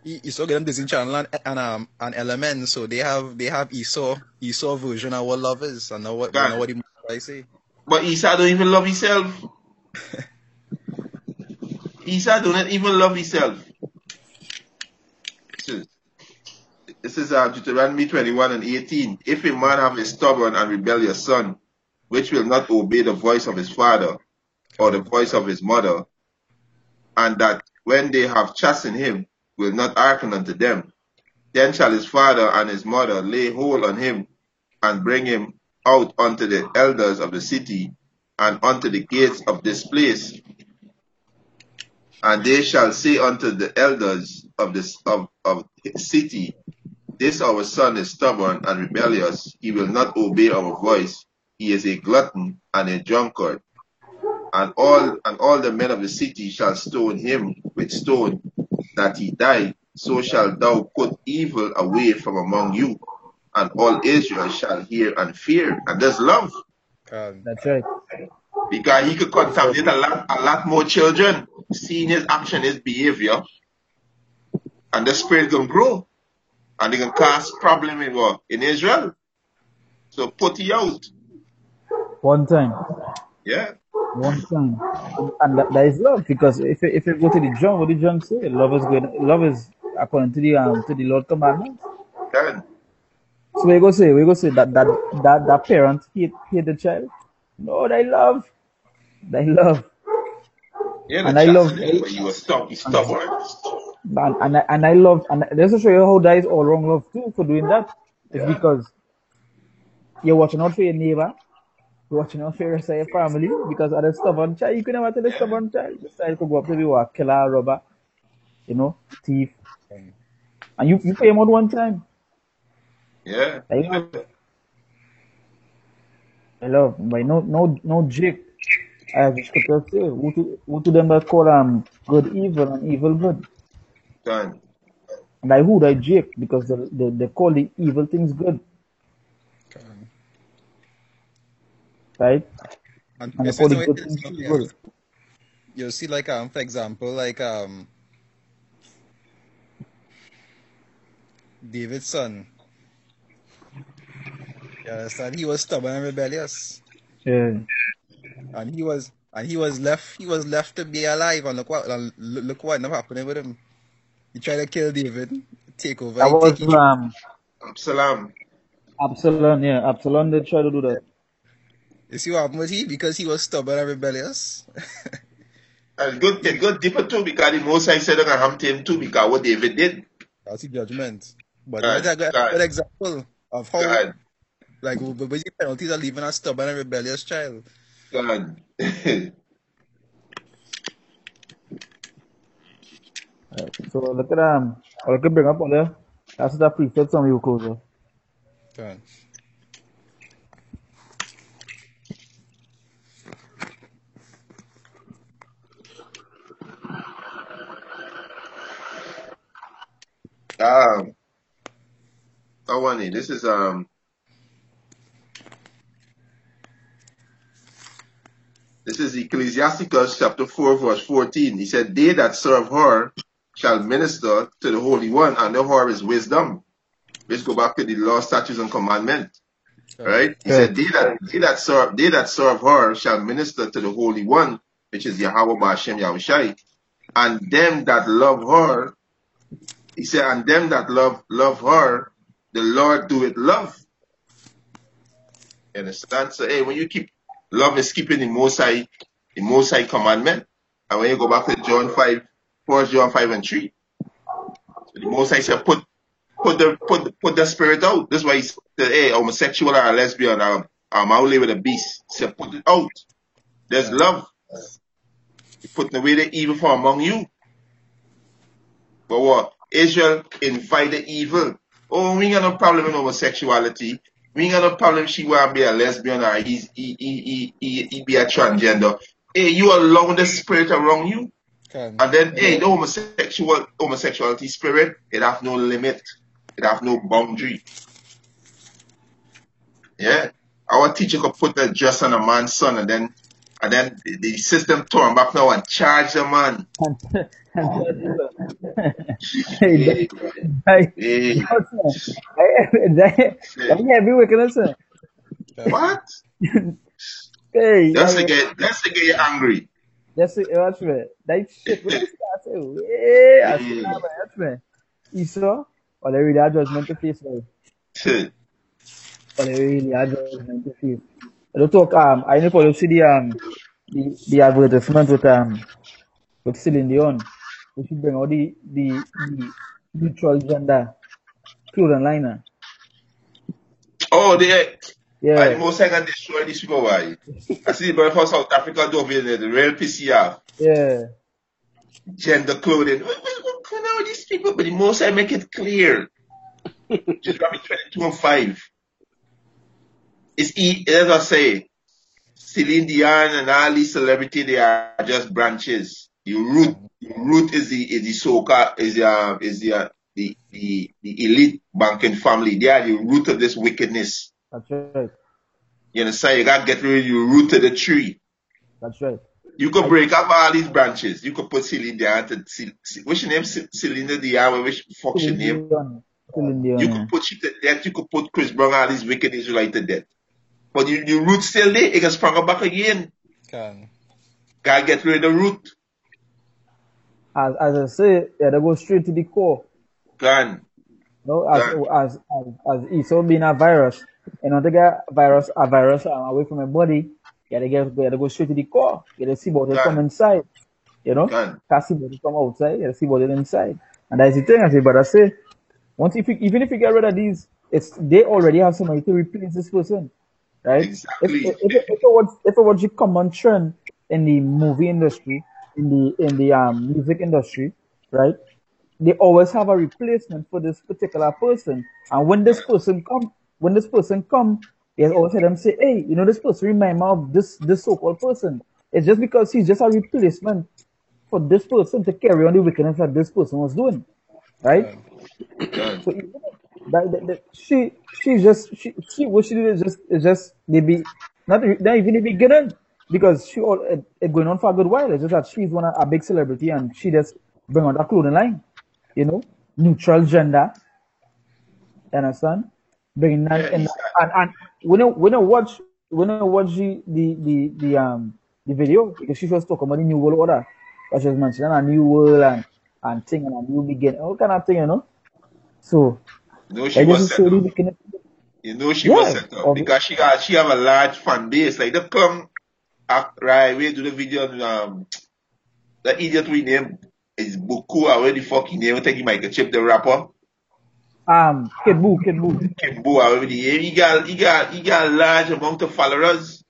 Esau get them Disney Channel and Element, so they have Esau version of what love is, and now what we know Can. what the I say. But Esau don't even love himself. Esau don't even love himself. This is Deuteronomy 21 and 18. If a man have a stubborn and rebellious son, which will not obey the voice of his father or the voice of his mother, and that when they have chastened him, will not hearken unto them, then shall his father and his mother lay hold on him and bring him out unto the elders of the city and unto the gates of this place. And they shall say unto the elders of this of his city, this our son is stubborn and rebellious. He will not obey our voice. He is a glutton and a drunkard. And all the men of the city shall stone him with stone, that he die. So shalt thou put evil away from among you, and all Israel shall hear and fear. And there's love, Can, That's right. because he could contaminate a lot more children, seeing his action, his behavior, and the spirit can grow, and they can cause problem in what? In Israel. So put it out. One time. Yeah. One time. And that is love, because if you go to the John, what did John say? Love is according to the Lord commandments. Can. So we go say that parent hate the child. No, they love. They love. Yeah, the And I love chastening, but you were stubborn. and I love, and this will show you how that is all wrong love too for doing that. It's Yeah. because you're watching out for your neighbor, you're watching out for your rest of your family, because of the stubborn child, you can never tell the Yeah. stubborn child. The child could go up to you a killer, robber, thief. can. And you pay him out one time. Yeah. I love, but no Jake. As the scripture say, who to them that call good evil and evil good. Can. And I who they Jake, because they call the evil things good, Can. right? And And they it's call the the way good it things is, evil. you see, like for example, like David's son. You understand? He was stubborn and rebellious, Yeah. and he was left to be alive. And look what ended up happening with him. He tried to kill David, take over. That He take was each. Absalom. Absalom, yeah. Absalom they try to do that. You see what happened with he? Because he was stubborn and rebellious. And it got deeper too, because the Most High said that I'm him too, because what David did. That's the judgment. But God, that's a good God, example of how, God, like, what the penalties of leaving a stubborn and rebellious child. God. Right. So look at I could bring up on there. That's the preset some you closer. Can. Awani, this is Ecclesiasticus chapter 4, verse 14. He said, they that serve her shall minister to the Holy One, and the whore is wisdom. Let's go back to the law, statutes, and commandments. Right? He said, they that serve her shall minister to the Holy One, which is Yahweh Ba'ashem Yahushai. And them that love her, he said, and them that love her, the Lord doeth love. You understand? So hey, when you keep love is keeping the Most High commandment. And when you go back to John 5, 1 John 5 and 3. So the Most High said, put put the spirit out. That's why he said, hey, homosexual or a lesbian, I'm out with a beast. He said, put it out. There's love. You're putting away the evil from among you. But what? Israel invited evil. Oh, we ain't got no problem with homosexuality. We ain't got no problem if she want to be a lesbian or he be a transgender. Hey, you allow the spirit around you. And then, hey, the homosexuality spirit, it have no limit. It have no boundary. Yeah. Our teacher could put the dress on a man's son and then the system turn back now and charge the man. Hey, Hey. heavy wickedness. What? Hey, That's to get you angry. that's it. That's right. That shit. What is that? Yeah, that's right. You saw? Or they really are judgment to face. Or they really are judgment to face. I don't talk. I know for you see the advertisement with Celine Dion. We should bring all the neutral gender clothing liner. Oh, the Yeah, most I can destroy these people. Why? I see the boy from South Africa do the real PCR. yeah. Gender clothing. What kind of these people? But the most I make it clear. Just grab it 22 and 5. As I say, Celine Dion and all these celebrities, they are just branches. The root is the so-called the elite banking family. They are the root of this wickedness. That's right. You understand? You gotta get rid of the root of the tree. That's right. You could break up all these branches. You could put Celine Dion what's your name? Celine Dion, which fuck's your name? Celine Dion, You could put she to death, you could put Chris Brown, all these wicked Israelites to death. But the root still there, it can sprung up back again. Gotta get rid of the root. As I say, yeah, they go straight to the core. Can. No, as Esau being a virus, and not to get a virus away from your body, they go straight to the core. You see about it from inside. You know? Can't see about it from outside, you see about it inside. And that's the thing I say, but I say, even if you get rid of these, they already have somebody to replace this person. Right? Exactly. If it was a common trend in the movie industry, in the music industry, right? They always have a replacement for this particular person. And when this person come, they always hear them say, hey, you know, this person remind me of this so-called person. It's just because he's just a replacement for this person to carry on the wickedness that this person was doing. Right? So what she did is just maybe not even the beginning, because she all it going on for a good while. It's just that she's a big celebrity and she just bring on that clothing line, you know, neutral gender. You understand? Bringing that and when I watch the video, because she was talking about the new world order, but she was mentioning a new world and thing and a new beginning, all kind of thing, you know. So she was set up. She was set up because she have a large fan base. Like they come right, we do the video. The idiot we name is Buku. Where the fuck he name? Take Michael Chip the rapper. Kid Boo. He got a large amount of followers.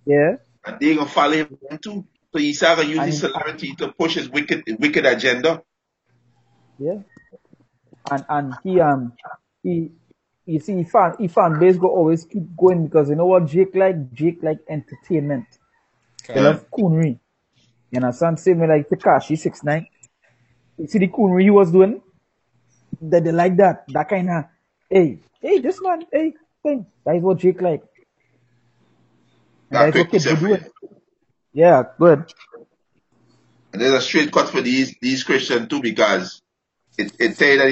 Yeah. And they gonna follow him too. So he's gonna use his celebrity to push his wicked agenda. Yeah. And he you see, he fan base go always keep going because you know what Jake like entertainment. They love coonery. You understand? Same way like Tekashi 6ix9ine. You see the coonery he was doing? They like that kind of, hey, this man, hey, thing. That is what Jake like. And that is what kids do doing. Yeah, good. And there's a straight cut for these Christians too, because it tell you that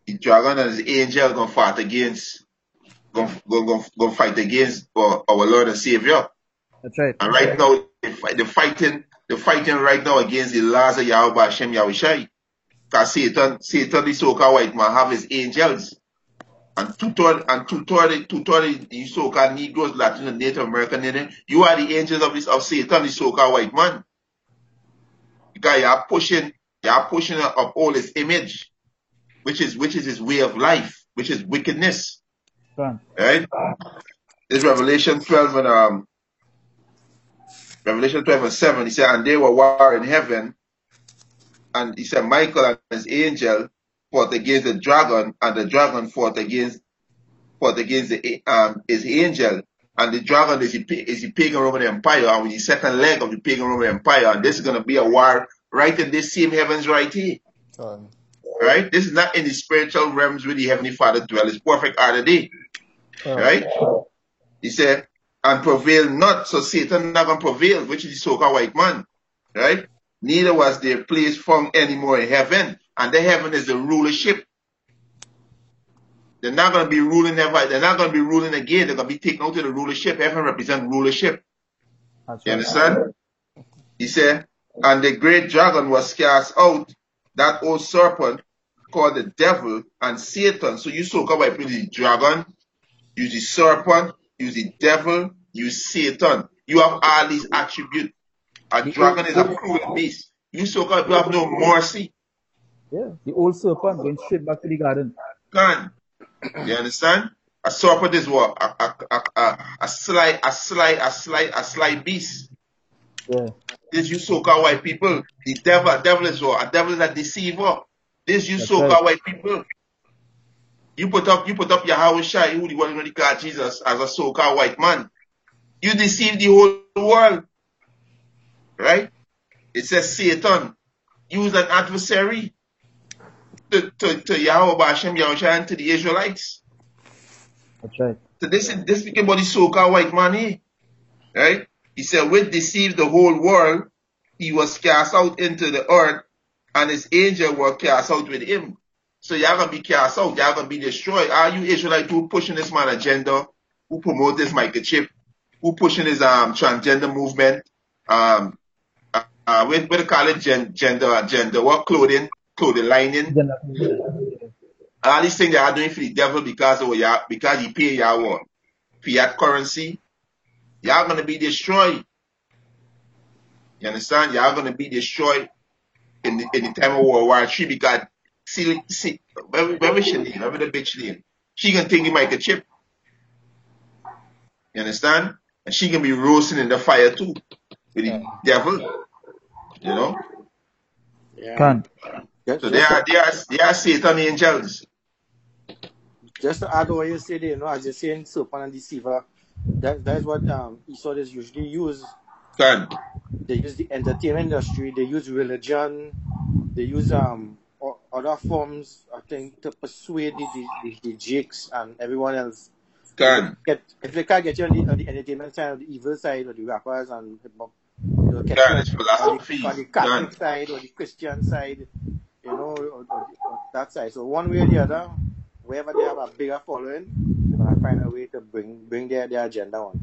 the dragon and his angel gonna fight against our Lord and Savior. That's right. And right now they're fighting right now against the laws of Yahweh Hashem Yahushai. Because Satan, the so-called white man, have his angels. And two-thirds the so-called Negroes, Latin and Native American, you are the angels of Satan, the so-called white man. Because you are pushing up all his image. which is his way of life, which is wickedness. Kan. Right? This Revelation 12 and Revelation 12 and 7. He said, and they were war in heaven, and he said Michael and his angel fought against the dragon, and the dragon fought against his angel. And the dragon is the pagan Roman Empire, and with the second leg of the pagan Roman Empire, and this is going to be a war right in this same heavens right here. Right? This is not in the spiritual realms where the Heavenly Father dwells. It's perfect other day. Right? He said, and prevail not. So Satan not going to prevail, which is the so-called white man. Right? Neither was their place found anymore in heaven. And the heaven is the rulership. They're not going to be ruling ever. They're not going to be ruling again. They're going to be taken out of the rulership. Heaven represents rulership. You understand? He said, and the great dragon was cast out, that old serpent called the devil and Satan. So you so-called white people, the dragon, use the serpent, use the devil, use Satan. You have all these attributes. A dragon is a cruel beast. You so-called people have no mercy. Yeah, the old serpent going straight back to the garden. Can. You understand? A serpent is what? A sly beast. Yeah. This you so-called white people. The devil is what? A devil is a deceiver. This you so-called white people. You put up Yahweh Shai, who the one who called Jesus, as a so-called white man. You deceive the whole world. Right? It says Satan used an adversary to Yahweh Bashem, Yahweh Shai, and to the Israelites. That's right. So this became about the so-called white man here. Right? He said, which deceived the whole world, he was cast out into the earth, and his angel were cast out with him. So y'all gonna be cast out, y'all gonna be destroyed. Are you Israelites who pushing this man agenda, who promote this microchip, who pushing his transgender movement, what do you call it, gender, what clothing lining? All these things they are doing for the devil because he pay y'all fiat currency. Y'all gonna be destroyed. You understand? Y'all gonna be destroyed in the time of World War III because see, where she name? Where the bitch name? She gonna take the microchip. You understand? And she gonna be roasting in the fire too with the devil. You know? Yeah. Can. So they are Satan angels. Just to add what you said, as you're saying, serpent and deceiver, that's what Esau is usually used. Can. They use the entertainment industry, they use religion, they use other forms, I think, to persuade the jakes and everyone else. Can. If they can't get you on the entertainment side, or the evil side, or the rappers and hip hop, Can. It's philosophy. on the Catholic side or the Christian side, or that side. So one way or the other, wherever they have a bigger following, they're gonna find a way to bring their agenda on.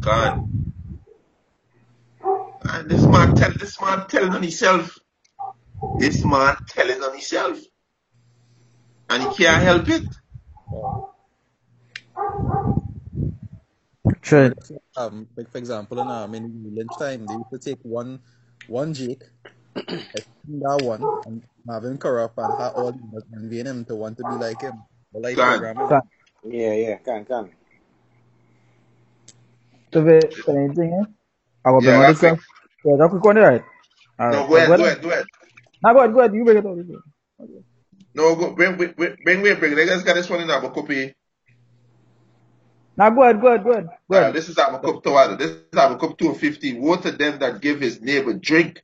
Can. And this man telling on himself. This man telling on himself. And he can't help it. True. Like for example, in Lynch time, they used to take one Jake, that one, and have him corrupt and have all envying him to want to be like him. Or like programming. Can. Yeah, can. So anything, I will bring Yeah, on that's this quick. Yeah, that's quick one, right? No, go ahead. No, go ahead. You bring it on. No, go bring. They just got this one in our copy. Now go ahead. This is Habakkuk 2. This is Habakkuk 2:15. Woe to them that give his neighbor drink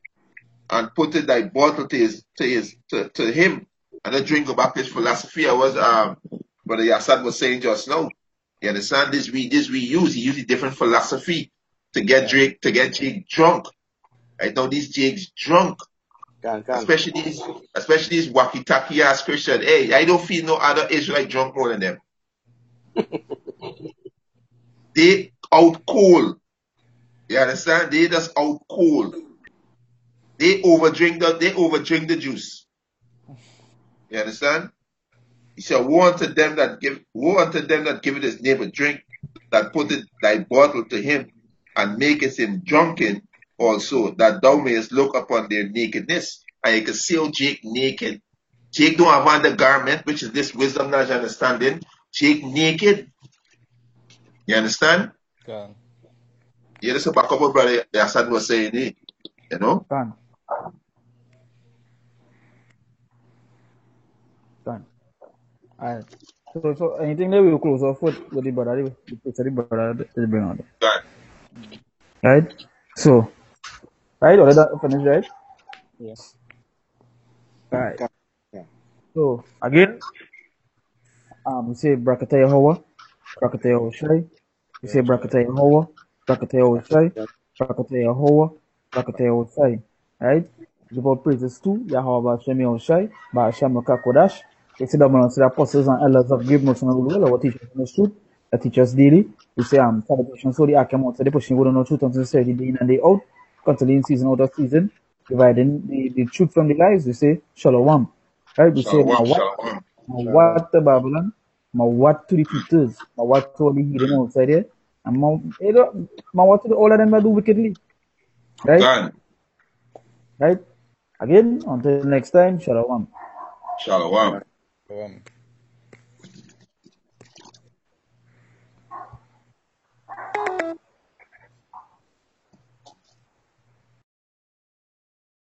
and put it thy bottle to him, and the drink go back to his philosophy. I was Brother Yassad was saying just now. You understand? This we use. He uses different philosophy to get Jake drunk. Right now these Jakes drunk. Can. Especially these wacky-tacky ass Christian. Hey, I don't feel no other Israelite drunk more than them. They out cold. You understand? They just out cold. They overdrink the juice. You understand? He said, woe unto them that give it his neighbor drink, that put it thy bottle to him, and maketh him drunken also, that thou mayest look upon their nakedness. And you can see how Jake naked. Take don't have on the garment, which is this wisdom, knowledge, and understanding. Take naked. You understand? Can. Yeah, this is a couple brother Hassan was saying it. You know? Done. Alright. So anything that we will close off with the brother, the brother is bring on. God. Right? So, right? Already finished, right? Yeah. Alright. Yeah. So, again, we say Brakataya Hoa, Brakataya Oshai, we say Brakataya Hoa, Brakataya Oshai, Brakataya Hoa, Brakataya Oshai. Right? Give all praises to Yahweh Shemi Oshai, Ba'asham Kodash. We say the apostles and elders of give most of the will, our teachers in the truth, the teachers daily. We say, salvation, so the account, so the pushing word on the truth until the day in and day out, constantly in season out of season, dividing the truth from the lies. We say, Shalom. Right? We say, Shalom, what? shalom. What the Babylon, my what to the tutors, my what to all the hidden outside there, and my what to the all of them that do wickedly. Right? God. Right? Again, until next time, Shalom. Shalom. Shalom.